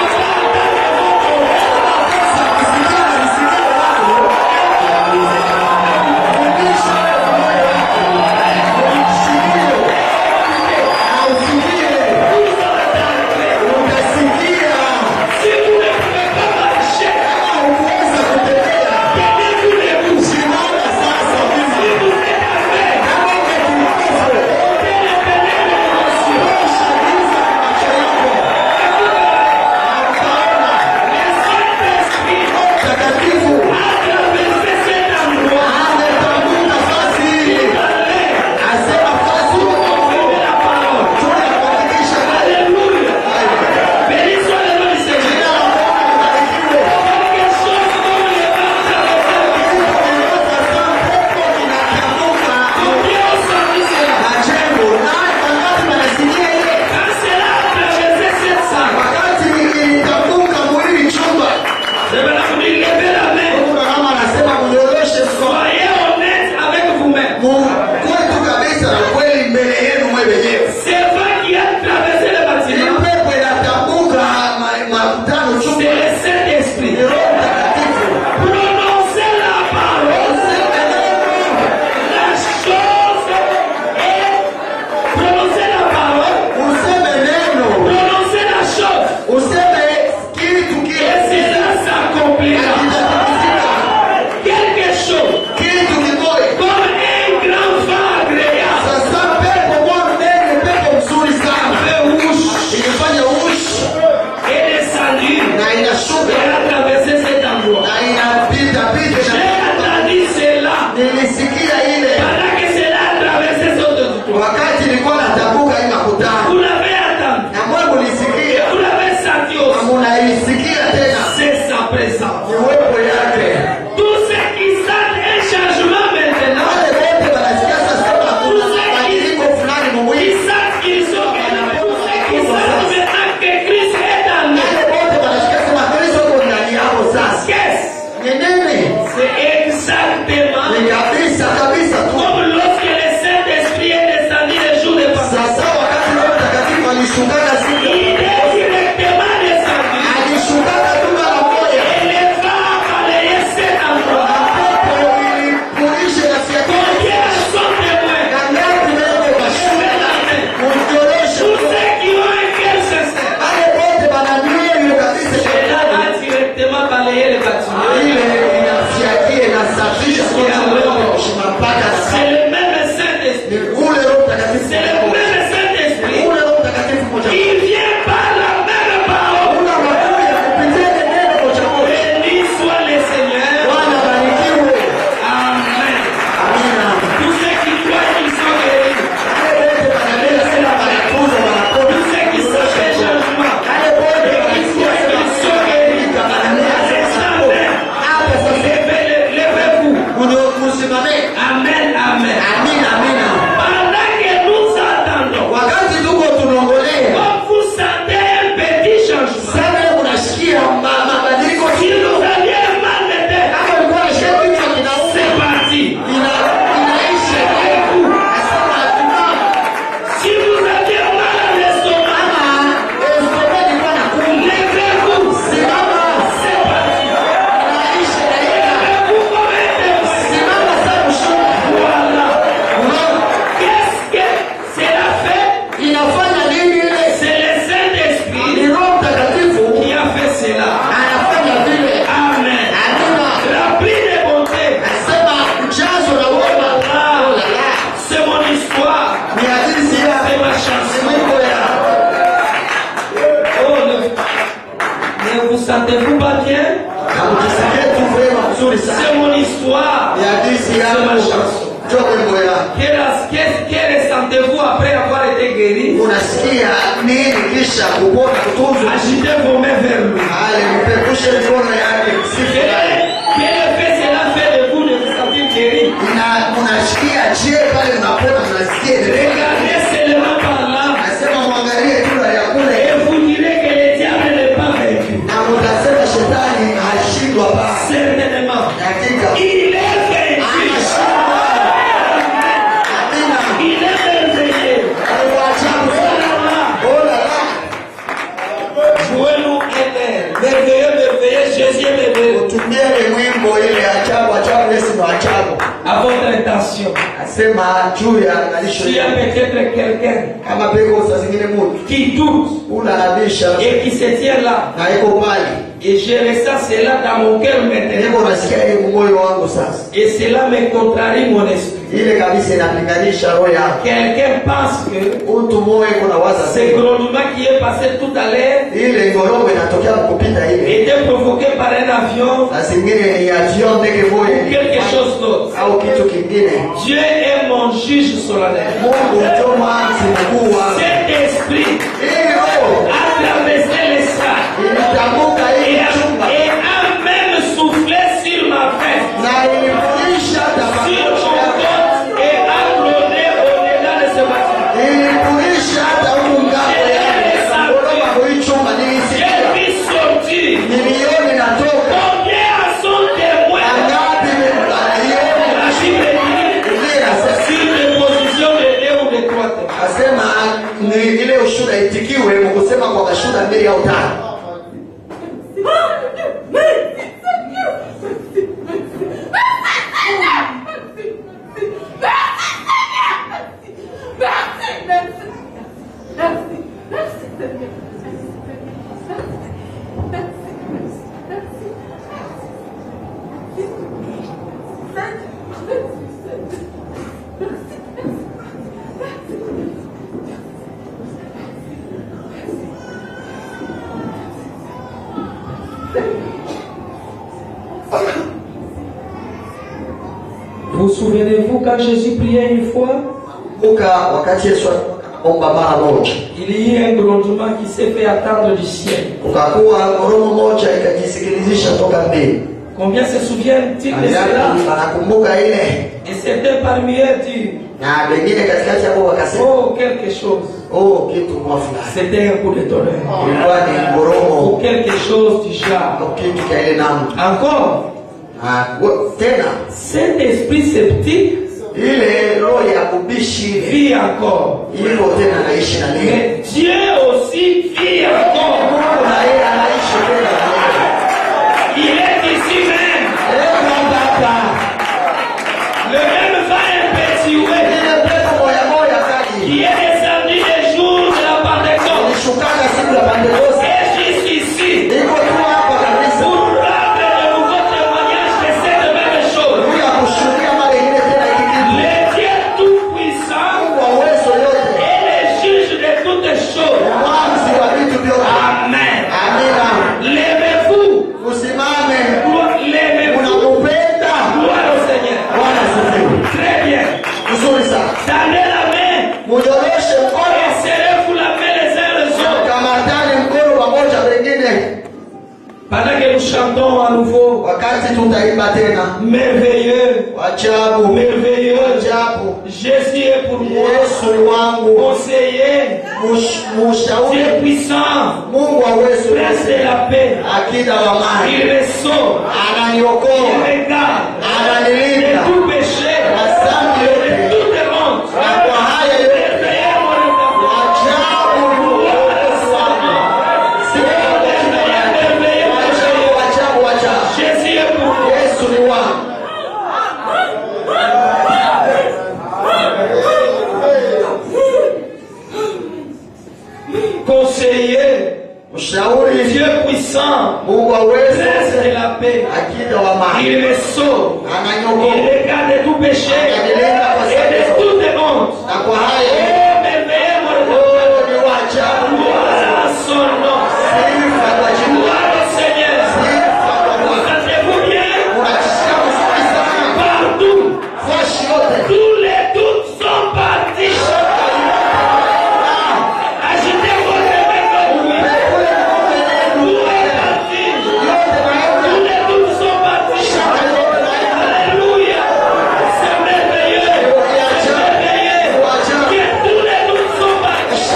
Amen. Amina, amina. Pendant que nous attendons, Wakati tuko tunongolea, comme vous sentez un petit changement, sasa unasikia mabadiliko. si vous aviez mal de tête, Kama ulikuwa unasikia kichwa kinauma, c'est parti. inaisha. Asema hatuna. Si vous aviez mal à l'estomac, Estomac ilikuwa inakuuma. levez-vous, Simama. c'est parti. Inaisha, inaisha. Levez-vous comme un démon. Simama sasa ushuka. Voilà. Unaona? Qu'est-ce que cela fait? Inafanya nini ile? C'est le Saint-Esprit Ni Roho Mtakatifu qui a fait cela. anafanya vile. Amen. Amina. Rempli de bonté. Anasema ujazo na wema. Oh la la. C'est mon histoire. Ni hadithi C'est ya ma chanson. mwiko ya. Oh, ne vous sentez-vous pas bien? Hamjisikie tu wema mzuri C'est sana. mon histoire. Ni hadithi ya C'est ma chanson. ndio mwiko ya. Que ressentez-vous après avoir été guéri? Unasikia nini kisha kupona kutunzwa? Agitez vos mains vers lui. Ale mpepushe mikono yake sifu yake. Quel effet cela fait de vous de vous sentir guéri? Unasikia je pale unapona unasikia nini? Regardez seulement par là Nasema mwangalie tu ya kule et vous direz que le diable n'est pas vaincu. na utasema shetani hashindwa basi. Certainement. Hakika. Il est vaincu. Anashindwa. Amina. Il est merveilleux. Ni wa ajabu sana. Oh la la. Jouez-nous un air. Merveilleux, merveilleux, Jésus est merveilleux. Tumieni mwimbo ile ajabu ajabu, Yesu ni ajabu. À votre intention. Asema juu ya angalisho S'il y a peut-être quelqu'un kama peko saa zingine mtu qui doute unanabisha et qui se tient là, na iko pale, et je ressens cela dans mon cœur maintenant, niko nasikia hiyo moyo wangu sasa, et cela me contrarie mon esprit. ile kabisa inalinganisha roho yako. Quelqu'un pense que Mtu moyo kuna waza ce grondement qui est passé tout à l'heure ile ngorogo inatokea kupita ile, était provoqué par un avion na zingine ni avion ndege ou moyo quelque chose d'autre. au kitu kingine. Dieu est mon juge solennel. Mungu ndio mwanzi mkuu wangu. Cet esprit Ile roho a traversé les sacs ilitambuka hii chumba et a même soufflé sur ma fête, na ilipulisha sur tabaka mon corps et a trôné au-delà de ce bâtiment. ilipulisha hata huku ngambo yake. Ngorogo kwa hii chumba J'ai nilisikia vu sortir. milioni natoka Combien sont témoins angapi milioni la Bible dit Biblia sur les positions de deux ou de trois témoins. asema ni ile ushuhuda itikiwe mkusema kwa mashuhuda 2 au 5. Vous souvenez-vous quand Jésus priait une fois, Kumbuka wakati Yesu aliomba mara moja, il y a eu un grondement qui s'est fait attendre du ciel. kukakuwa ngoromo moja ikajisikilizisha toka mbele. Combien se souviennent-ils de cela? Anakumbuka ile, Et certains parmi eux disent, na wengine katikati hapo wakasema oh quelque chose. oh, kitu mwa fulani C'était un coup de tonnerre. ilikuwa ni Ou ngoromo quelque chose du genre. au kitu cha ile namna. Encore, Tena cet esprit sceptique ile roho ya kubishi ile vit encore. iko tena naishi na leo. Mais Dieu aussi vit encore. Mungu na yeye anaishi tena na leo. Il est ici même. Le même va impétueux Ile pepo moya moya qui kati est descendu les jours de la Pentecôte ilishukaka siku ya Pentekoste, et jusqu'ici iko tu hapa kabisa pour rendre de nouveaux témoignages de cette même chose. juu ya kushuhudia mara ingine tena hiki kitu. Le Dieu tout-puissant Mungu wa uwezo yote, est le juge de toutes choses. mwanzi wa vitu vyote. Amen. Amina. Levez-vous. Usimame, Levez-vous. unamupenda Gloire au Seigneur. Bwana. Asifiwe. Très bien. Nzuri sana, Tendez la main munyoroshe et mkono, serrez-vous la main les uns les autres. kamatane mkono pamoja, wengine Pendant que nous chantons à nouveau, wakati tutaimba tena merveilleux, wajabu merveilleux, wajabu Jésus est pour moi. Yesu ni wangu. Conseiller. Mshauri. Dieu puissant. Mungu wa uwezo. Prince de la paix. Akida wa amani. Il me sauve. Ananiokoa. Il me garde. Ananilinda. De tout péché. Asante yote. De toute honte. Na kwa haya yote. Ajabu ni Mungu wangu. Ajabu. Jésus est pour moi. Yesu ni wangu. Conseiller. Mshauri. Dieu puissant. Mungu wa uwezo. Prince de la paix. Akida wa amani. Il me sauve. Ananiokoa. Il me garde de tout péché. Et de toute honte. Na kwa haya Oh, merveilleux mon ni wa ajabu. Gloire à son nom. Sifa kwa jina. Gloire au Seigneur. Sifa kwa Bwana. Sentez-vous bien? Unajisikia vizuri sana. Partout. Fashi yote. Tous les doutes sont partis. Agitez votre main comme lui. Tout est parti. Tous les doutes sont partis. Alléluia. C'est merveilleux. C'est merveilleux. Que tous les doutes sont partis.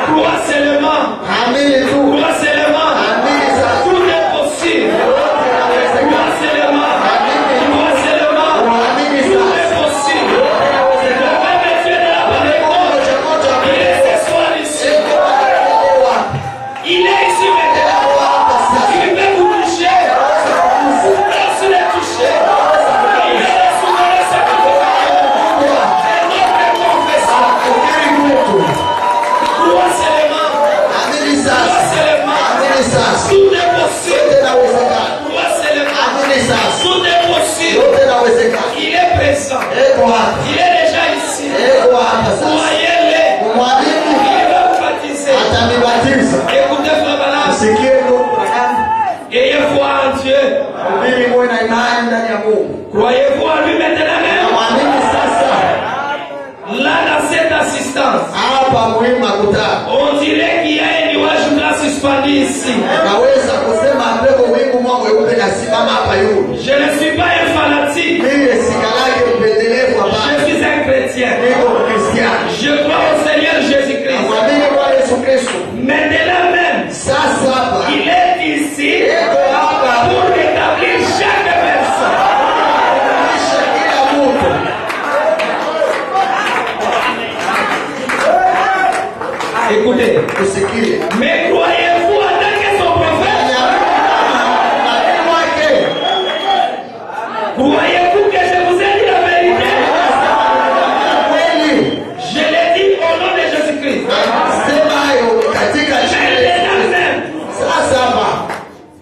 Crois seulement. Amini tu. Crois seulement. Amini sasa. Tout est possible. Yote yanawezekana. Crois seulement. Crois seulement. Amini Tout sasa. est possible. Le même Dieu de la Pentecôte, il est ce soir ici. Il est ici maintenant. Il veut vous toucher. Laisse le toucher. Il est le souverain sacrificateur. C'est notre confession. Crois seulement. Amini Crois sasa. seulement. Amini sasa. Tout est possible. Yote yanawezekana. Crois seulement. Amini sasa. Tout est possible. Yote yanawezekana. Il est présent. Eko hapa. Il est déjà ici. Eko hapa sasa. Croyez-le. Kumwamini Il va vous baptiser. atanibatiza. Écoutez, frère Branham. Sikie ndugu Branham. Ayez foi en Dieu. Mimi muwe na imani ndani ya Mungu. Croyez-vous en lui maintenant même. Mwamini sasa. Là, dans cette assistance, Hapa muhimu makutano. on dirait qu'il y a un nuage blanc suspendu ici. Naweza kusema mbego wingu mwa mweupe na simama hapa yule. Je ne suis pas un fanatique. Mimi sikalage mpendelevu hapa. Je suis un chrétien. Niko Kristiano. Je crois au Seigneur Jésus-Christ. Mwamini kwa Yesu Kristo. Maintenant même, Sasa hapa. il est ici Eko hapa. pour rétablir chaque personne. Kisha kila mtu. Écoutez, Usikie. mais croyez-vous en tant que son prophète? Nabii wake. Croyez-vous que je vous ai dit la vérité? Kweli. Je l'ai dit au nom de Jésus-Christ. Sema hayo katika jina la Yesu. Maintenant même, Sasa hapa.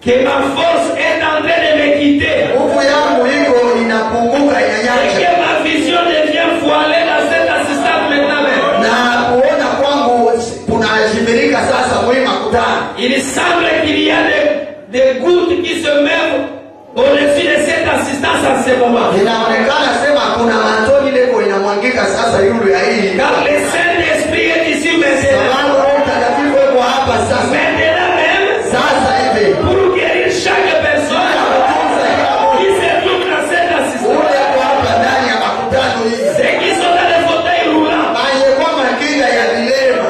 que ma force est en train de me quitter. Nguvu yangu iko inapunguka Et inanyacha. que ma vision devient voilée dans cette assistance maintenant même. Na kuona kwangu kunajimirika sasa muhimu makutano. Il semble qu'il y a des gouttes qui se mettent au-dessus de cette assistance en ce moment. Inaonekana sema kuna matoni leko inamwangika sasa yule ya hii. Car le Saint-Esprit est ici maintenant. Sababu Roho Mtakatifu yuko hapa sasa. Maintenant même, Sasa hivi. pour guérir chaque personne qui se trouve dans cette assistance. Ule yuko hapa ndani ya makutano hii. Ceux qui sont dans les fauteuils roulants, Aliyekuwa makinga ya vilema.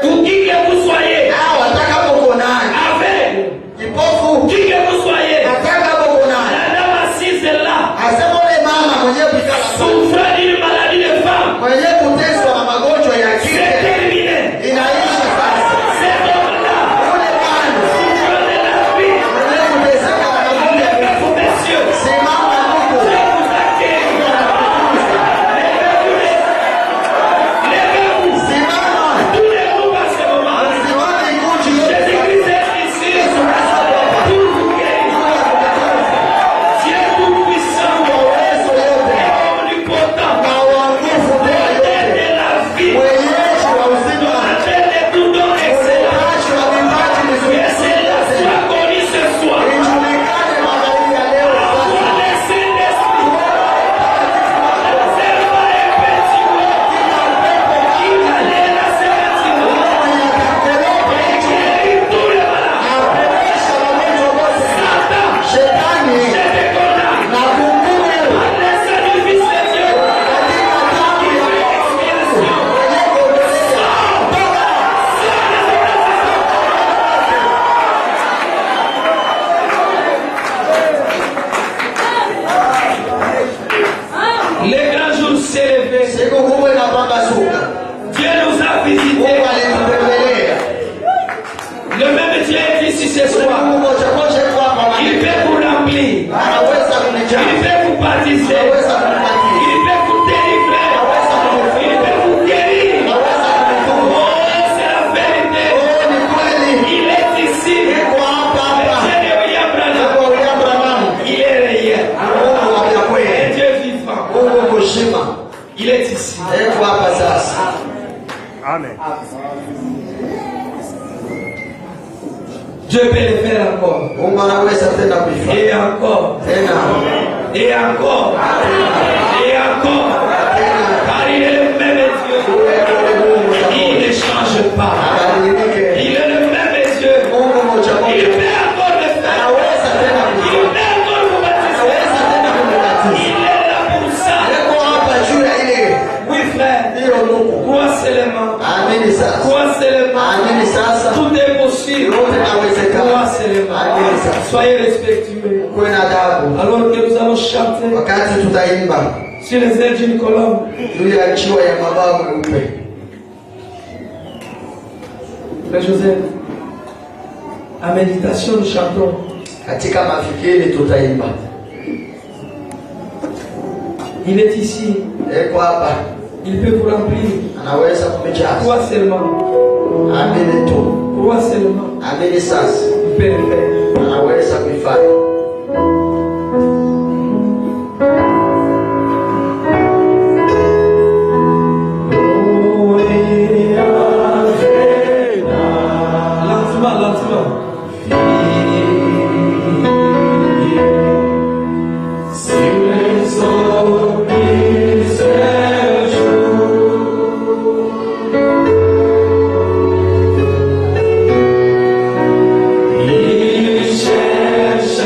ou qui que vous soyez, Hao wataka hapo nani? aveugle, Kipofu. qui que vous soyez, Wataka hapo nani? la dame assise là, Asema ule mama mwenyewe kikala. souffrant d'une maladie de femme, uzima. Il est ici. Eko hapa sasa. Amen. Dieu peut le faire encore. Mungu anaweza tena kuifanya. Et encore. Tena. Et encore. Et encore. Car il est le même Dieu. Il ne change pas. Il est le même Dieu. Il peut encore le faire. Il peut encore vous baptiser. Il est là pour ça. Oui, frère. Crois seulement. Crois seulement. Tout est possible. Crois seulement. Soyez respectueux. Alors que nous allons chanter Wakati tutaimba sur les ailes d'une colombe. juu ya njiwa ya mabawa meupe. Frère Joseph, à méditation nous chantons. Katika mafikiri tutaimba. Il est ici. Eko hapa. Il peut vous remplir. Anaweza kumijaza. Crois seulement. Amini tu. Crois seulement. Amini sasa. Il peut le faire. Anaweza kuifanya. Lentement, lentement. Cherche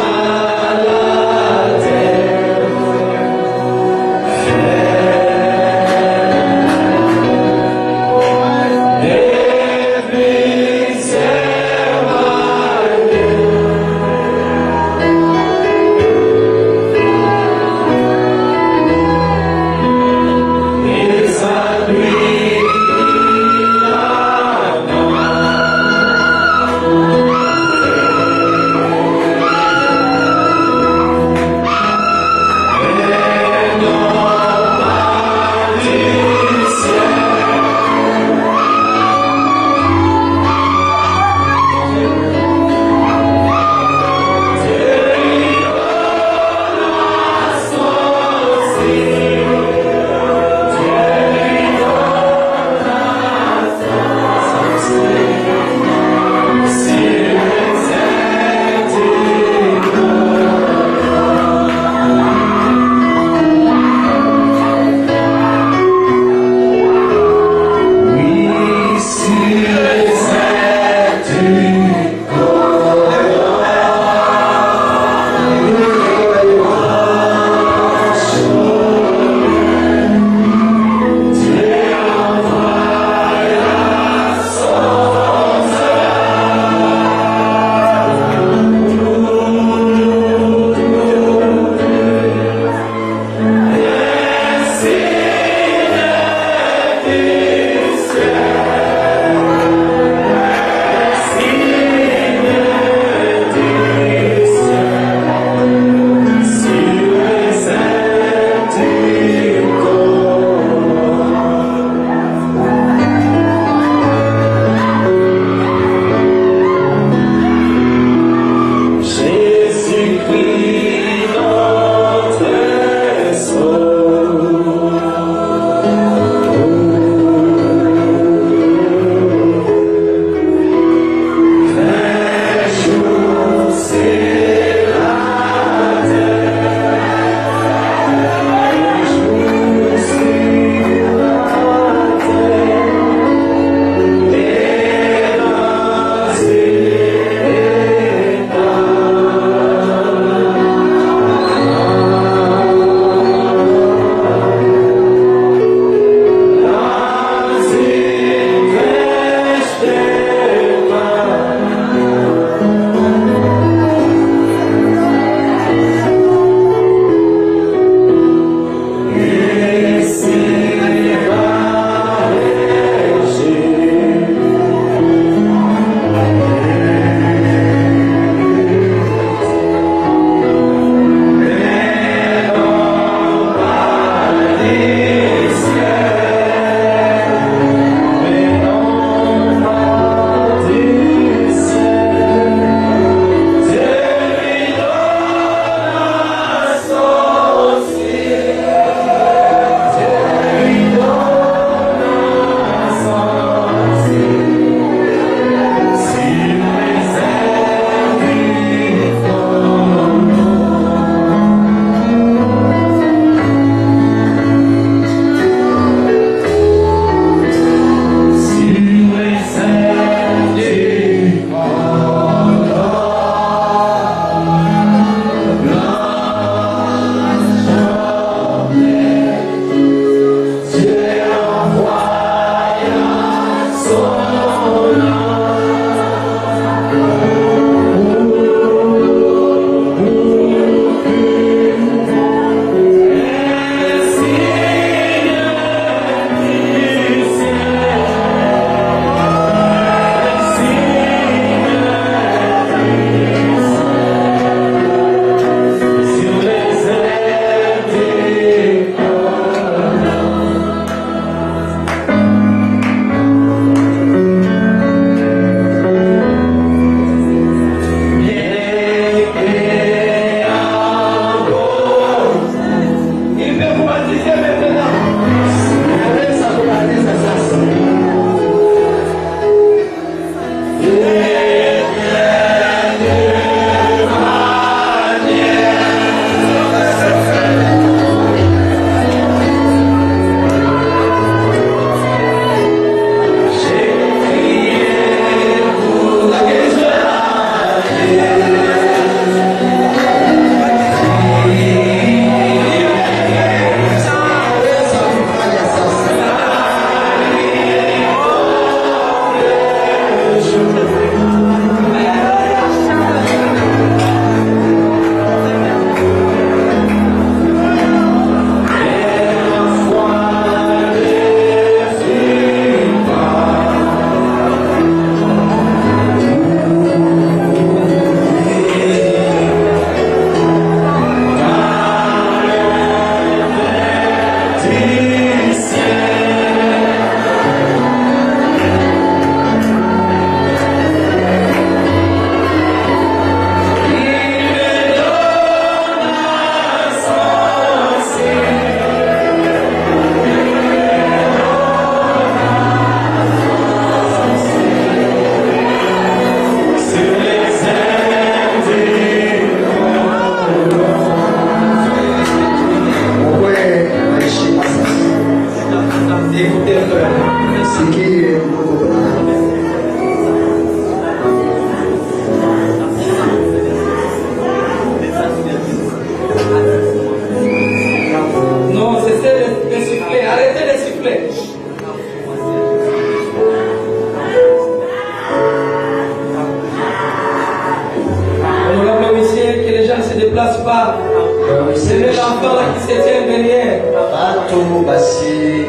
enfants là qui se tiennent derrière. Watu basi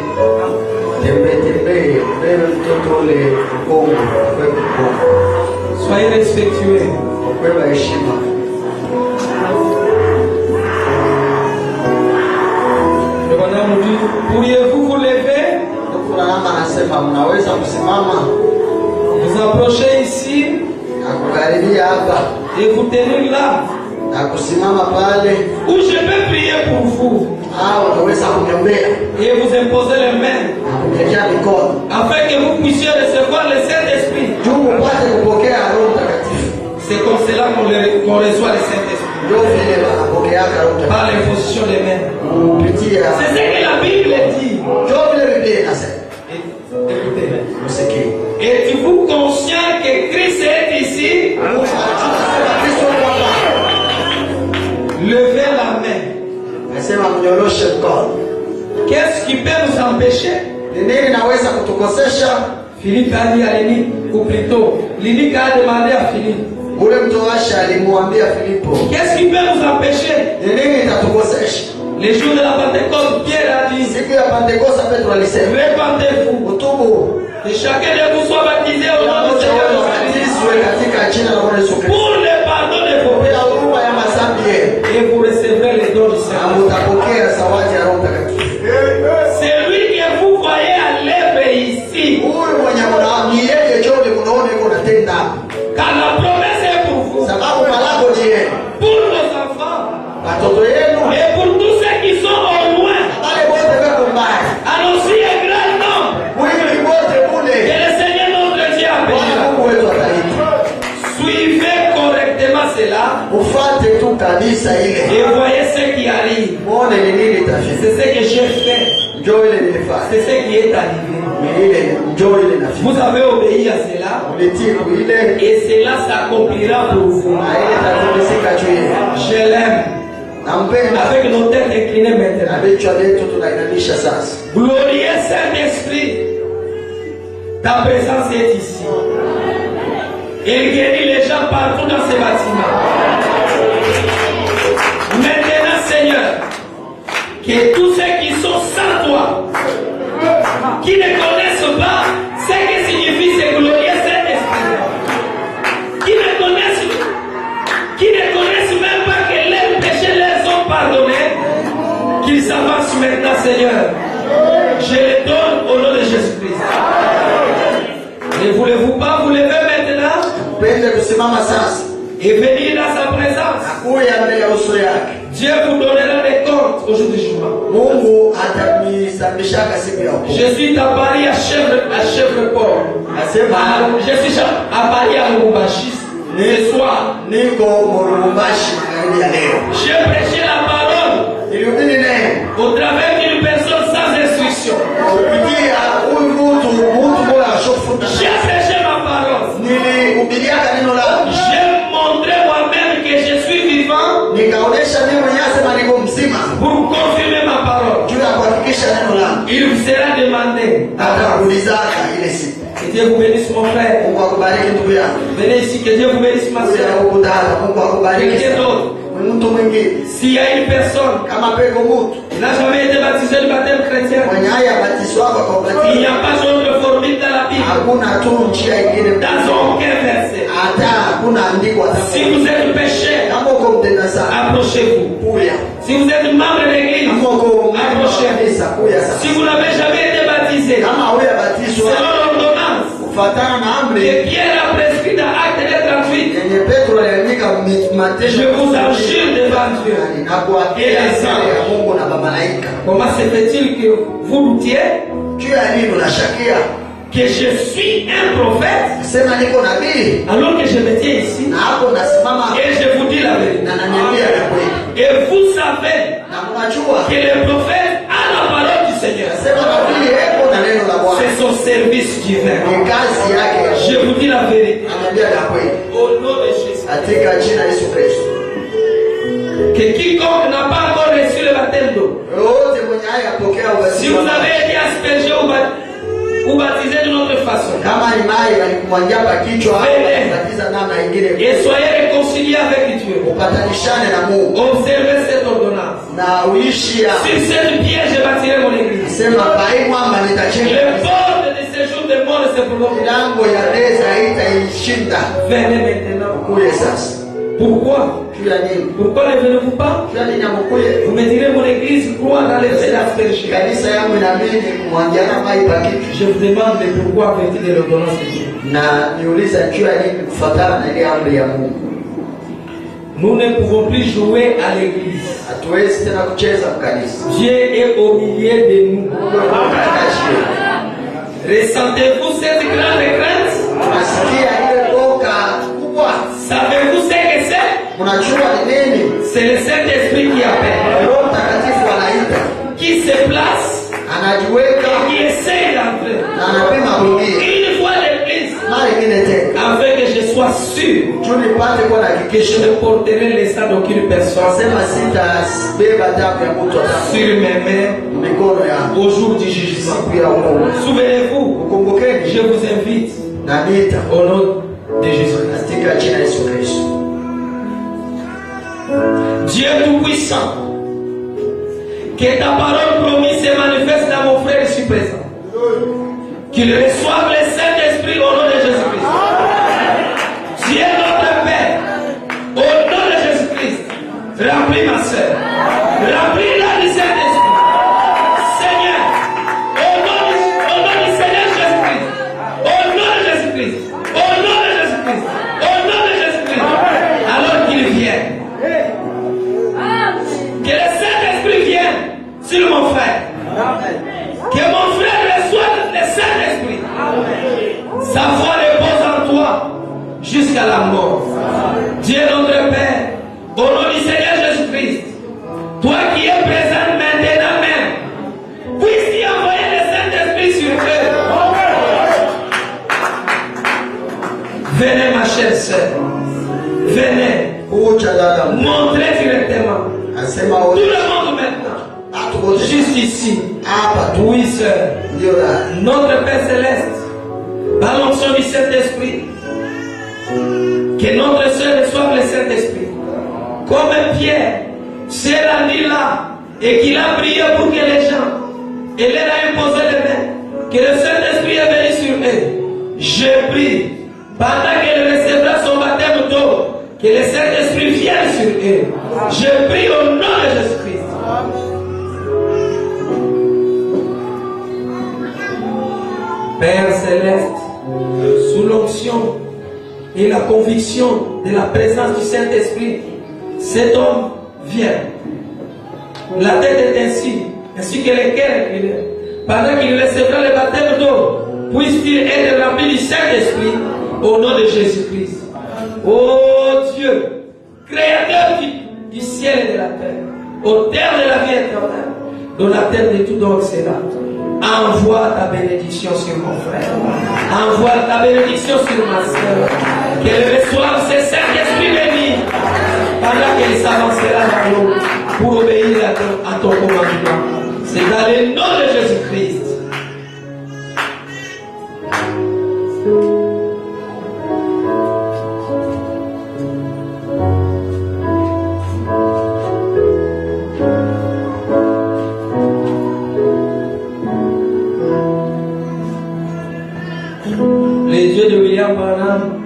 tembe mbele mtoto ule Kongo kwa Soyez respectueux. kwa heshima. Le bonhomme dit, pourriez-vous vous lever? Kuna mama anasema mnaweza kusimama Vous approchez ici na kukaribia hapa et vous tenir là. na kusimama pale, Ou je peux prier pour vous au unaweza kuniombea et vous imposer les mains na kuniwekea mikono afin que vous puissiez recevoir le Saint-Esprit. juu upate kupokea Roho Mtakatifu. C'est comme cela qu'on reçoit le Saint-Esprit. Ndio vile wanapokea Roho Mtakatifu Par l'imposition des mains. kupitia. C'est ce que la Bible dit. Ndio vile Biblia inasema. Écoutez. Msikie. Êtes-vous conscient que Christ est ici? Levez la main. Nasema mnyoroshe mkono. Qu'est-ce qui peut nous empêcher? Ni nini naweza kutukosesha? Philippe a dit à Lénie, ou plutôt, Lénie a demandé à Philippe. Ule mtoashi alimwambia Filipo, Qu'est-ce qui peut nous empêcher? ni nini itatukosesha? Les jours de la Pentecôte, Pierre a dit, Siku ya Pentekoste Petro alisema, répandez-vous. utubu Et chacun de vous soit baptisé au nom du Seigneur Jésus-Christ ubatizwe katika jina la Bwana Yesu Kristo pour le pardon de vos kwa péchés. huruma ya madhambi yenu, Et vous recevrez les dons du na Seigneur. mtapokea zawadi ya Roho Mtakatifu. C'est lui que vous voyez à l'œuvre ici. Huyu mwenye mnaamini yeye joni mnaona yuko natenda, Car la promesse est pour vous, sababu malako ni yenu, pour vos enfants, watoto yenu, et pour tous ceux qui sont au loin. wale wote wako mbali, Annoncez un grand nom mwili wote que kule, le Seigneur notre Dieu a Bwana béni. Mungu wetu ataita. Suivez correctement cela Ufate tu kanisa ile, et voyez ce qui arrive. muone ni nini itafika. C'est ce que j'ai fait. Njoo ile nilifanya, C'est ce qui est arrivé. ni ile njoo ile nafika. Vous avez obéi à cela Ulitii ile et cela s'accomplira pour vous. na ile itatimizika juu yenu. Je l'aime. Nampenda Avec nos têtes inclinées na maintenant. vichwa vyetu tunainamisha sasa. Glorieux Saint-Esprit, ta présence est ici. Il guérit les gens partout dans ces bâtiments. Maintenant, Seigneur, que tous ceux qui sont sans toi, qui ne connaissent pas ce que signifie ce glorieux Saint-Esprit, qui ne connaissent même pas que leurs péchés leur sont pardonnés, qu'ils s'avancent maintenant, Seigneur. Je les donne au nom de Jésus-Christ. Ne voulez-vous pas vous lever maintenant Pende kusimama sasa, et venir dans sa présence? kuya mbele ya uso yake. Dieu vous donnera des comptes au jour du jugement. Mungu atanisambishaka siku ya hukumu. Je suis à Paris à Chèvreport. Nasema Je suis à Paris à Lubumbashi. Ce soir, niko Lubumbashi magharibi ya leo. j'ai prêché la parole Nilihubiri neno au travers d'une personne sans instruction. kupitia huyu mtu bora ashofuta. J'ai prêché ma parole. Nilihubiriaka neno lake. J'ai montré moi-même que je suis vivant Nikaonesha mimi mwenyewe sema niko mzima pour confirmer ma parole. juu ya kuhakikisha neno lake. Il vous sera demandé. Atakuulizaka ile siku. Que Dieu vous bénisse, mon frère. Mungu akubariki ndugu yangu. Venez ici, que Dieu vous bénisse, ma Kuja soeur. huku dada, Mungu akubariki. Quelqu'un d'autre. Mtu mwingine S'il y a une personne kama peko mtu qui n'a jamais été baptisé du baptême chrétien, mwenye haya batizwa kwa il kubatiza, n'y a pas d'autre formule dans la Bible, hakuna tu njia ingine, dans aucun verset. hata hakuna andiko hata Si vous êtes pécheur, kama uko mtenda sana approchez-vous. kuya, Si vous êtes membre de l'église, kama uko approchez-vous. kanisa kuya Si sasa. vous n'avez jamais été baptisé, Kama huya batizwa selon l'ordonnance kufuatana na amri que Pierre a prescrit dans Acte 38, yenye Petro aliandika Matendo, je vous en jure devant Dieu. na kuapia mbele ya Mungu na malaika. Comment se fait-il que vous doutiez Juu ya nini unashakia? que je suis un prophète Sema niko nabii alors que je me tiens ici na hapo nasimama et je vous dis la vérité? na naniambia ya kweli. Et vous savez Na mnajua que le prophète a la parole du Seigneur. sema nabii yeko na neno la Bwana. C'est son service divin. Ni kazi yake. Je vous dis la vérité. Ananiambia ya kweli. Au nom de Jésus. Katika jina la Yesu Kristo. Que quiconque n'a pas encore reçu le baptême d'eau, Yote mwenye haya apokea si ubatizo. vous avez été aspergé ou baptisé d'une autre façon, Kama ni mai alikumwangia pa kichwa kubatiza namna nyingine. et soyez réconciliés avec Dieu, Upatanishane na Mungu. observez cette ordonnance. na uishi hapa. Sur cette pierre, je bâtirai mon église. Sema pai mwamba nitajenga. Les portes de ces jours de mort se prolongent. Milango ya reza itaishinda. Venez maintenant. Kuye sasa. Pourquoi? Juu ya nini? Pourquoi ne venez-vous pas? Juu ya nini amukuye? Vous me direz, mon église croit dans les faits d'asperger. Kanisa yangu inaamini kumwangiana mai pakitu. Je vous demande mais pourquoi vertu de l'ordonnance de Dieu. Na niuliza juu ya nini kufuatana na ile amri ya Mungu. Nous ne pouvons plus jouer à l'église. Hatuwezi tena kucheza kanisa. Dieu est au milieu de nous. Ressentez-vous cette grande crainte? Nasikia ile boka kubwa. Savez-vous ce que c'est? Mnajua ni nini? C'est le Saint-Esprit qui appelle. Roho Mtakatifu anaita. Qui se place Anajiweka et qui essaye d'entrer. na anapima kuingia. Une fois l'église, Mara ingine tena. afin que je sois sûr, Juu nipate kuwa na je hakikisho. ne porterai le sang d'aucune personne Sema sitabeba damu ya mtu hata sur mes mains mikono yangu. au jour du jugement. Siku ya hukumu. Souvenez-vous, Ukumbukeni je vous invite na nita au nom de Jésus. katika jina la Yesu Kristo. Dieu Tout-Puissant, que ta parole promise se manifeste dans mon frère ici présent. Qu'il reçoive le Saint-Esprit au nom de Jésus-Christ. Dieu notre Père, au nom de Jésus-Christ, remplis ma soeur. Remplis-la du Saint-Esprit. Seigneur, au nom du Seigneur Jésus-Christ. Au nom de Jésus-Christ. Au nom de Jésus-Christ. Au nom de Jésus-Christ. Alors qu'il vienne. Que le Saint-Esprit vienne sur mon frère. Que mon frère reçoive le Saint-Esprit. Sa foi repose en toi jusqu'à la mort. Dieu notre Père, au nom du Seigneur Jésus-Christ, toi qui es présent maintenant même, puisses-tu envoyer le Saint-Esprit sur eux. Venez ma chère sœur. Venez. Kucha dada. Montrez directement. Asema Tout wote. le monde maintenant. Watu wote. Juste ici. Hapa tu. Oui, sœur. Ndio la. Notre Père Céleste, par l'onction du Saint-Esprit, que notre sœur reçoive le Saint-Esprit. Comme Pierre s'est rendu là et qu'il a prié pour que les gens, et leur a imposé les mains, que le Saint-Esprit est venu sur eux. Je prie, pendant qu'elle recevra son baptême d'eau, que le Saint-Esprit vienne sur eux. Je prie au nom de Jésus-Christ. Père Céleste, sous l'onction et la conviction de la présence du Saint-Esprit, cet homme vient. La tête est ainsi que le cœur. Pendant qu'il recevra le baptême d'eau, puisse-t-il être rempli du Saint-Esprit au nom de Jésus-Christ. Oh Dieu, Créateur du ciel et de la terre, auteur de la vie éternelle, donateur de tout don cela. Envoie ta bénédiction sur mon frère. Envoie ta bénédiction sur ma soeur. Qu'elle reçoive ce Saint-Esprit béni pendant qu'elle s'avancera dans l'eau pour obéir à ton commandement. C'est dans le nom de Jésus-Christ. Le Dieu de William Branham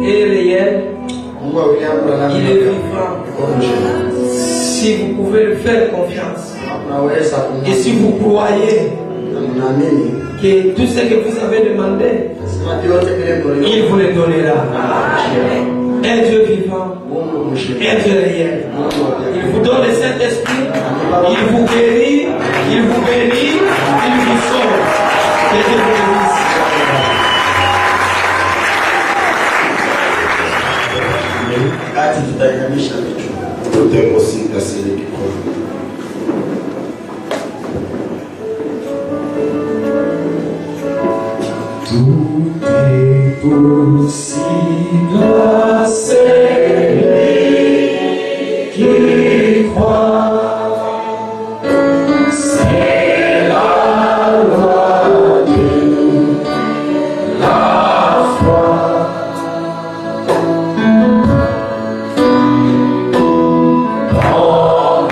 est réel. Il est vivant. Si vous pouvez lui faire confiance. Et si vous croyez que tout ce que vous avez demandé, il vous le donnera. Un Dieu vivant, un Dieu réel. Il vous donne le Saint-Esprit, il vous guérit, il vous bénit, il vous sauve. Que Dieu vous bénisse. Kati tutainamisha vichwa. Tuteko sita sili kikono. Tout est possible à celui qui croit. C'est la loi de la foi. Dans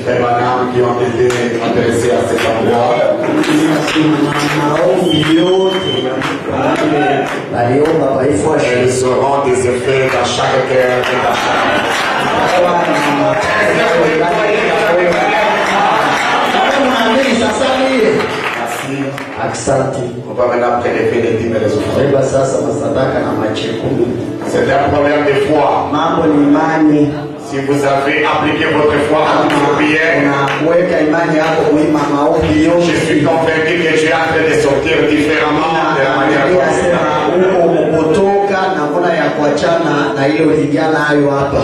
frères Branham qui ont été intéressés à cet endroit. Ils seront des effets dans chaque cœur et dans Asante. on va maintenant prélever les dîmes et les offrandes. Beba sasa masadaka na machekumi. C'est la première des fois. Mambo ni imani. Si vous avez appliqué votre foi à toutes vos prières, Unaweka imani yako muhimu maombi je yote. suis convaincu que Dieu est en train de sortir différemment de la manière dont Sema huko umepotoka na mbona ya kuachana na ile uliingia nayo hapa.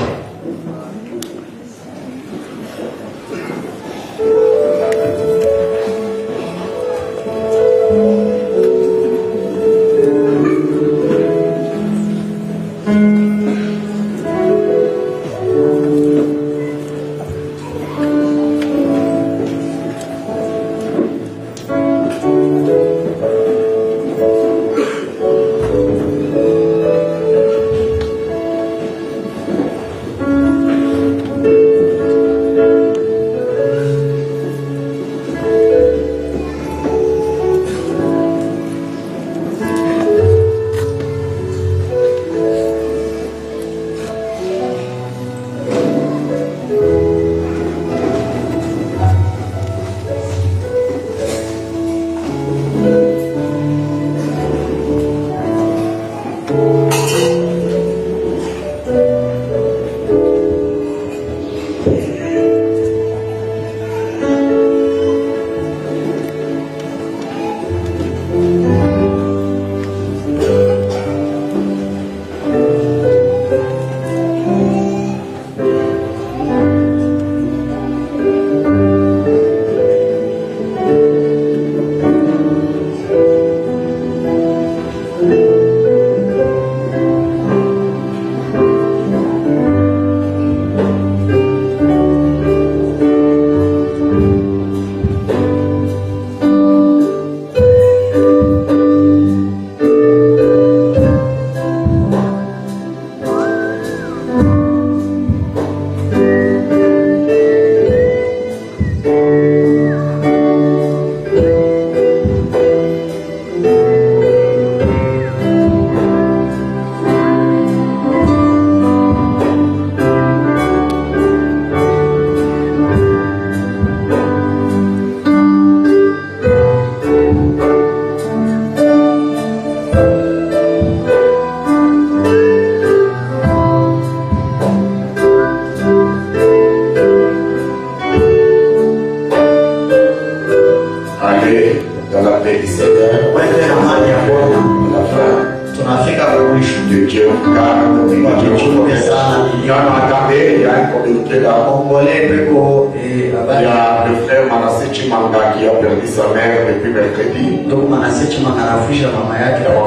Il y a le frère Manasseh Chimanga qui a perdu sa mère depuis mercredi. La maman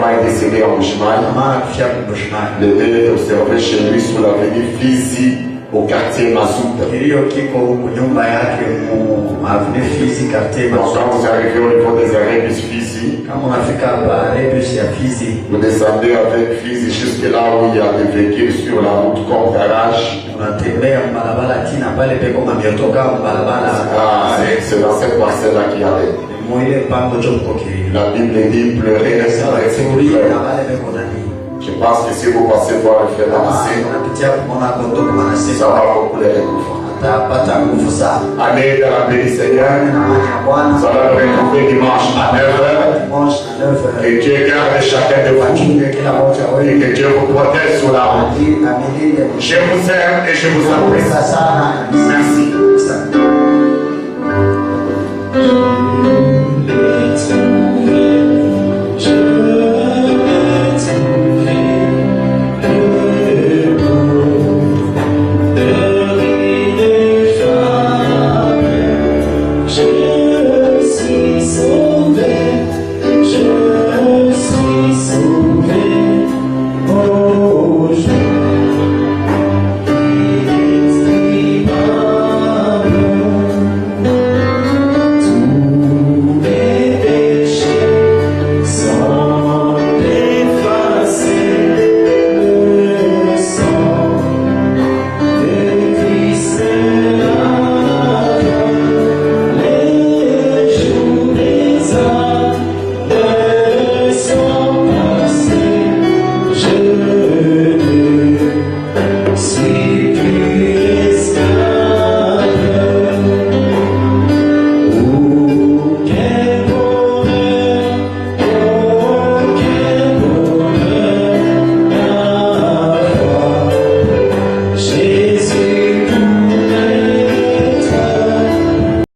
est décédée en Bushman. Il était observé chez lui sous l'avenue Fizi au quartier Mazout. Donc quand vous arrivez au niveau des arrêts bus Fizi, vous descendez avec Fizi jusque là où il y a des véhicules sur la route comme garage. C'est dans cette parcelle-là qu'il y avait. La Bible dit pleurer et s'arrêter de pleurer. Je pense que si vous passez voir le frère Manasseh, ça va beaucoup les réconforter. Allez dans la paix du Seigneur. Nous allons le retrouver dimanche à 9h. Que Dieu garde chacun de vous. Et que Dieu vous protège sur la route. Je vous aime et je vous apprécie. Merci.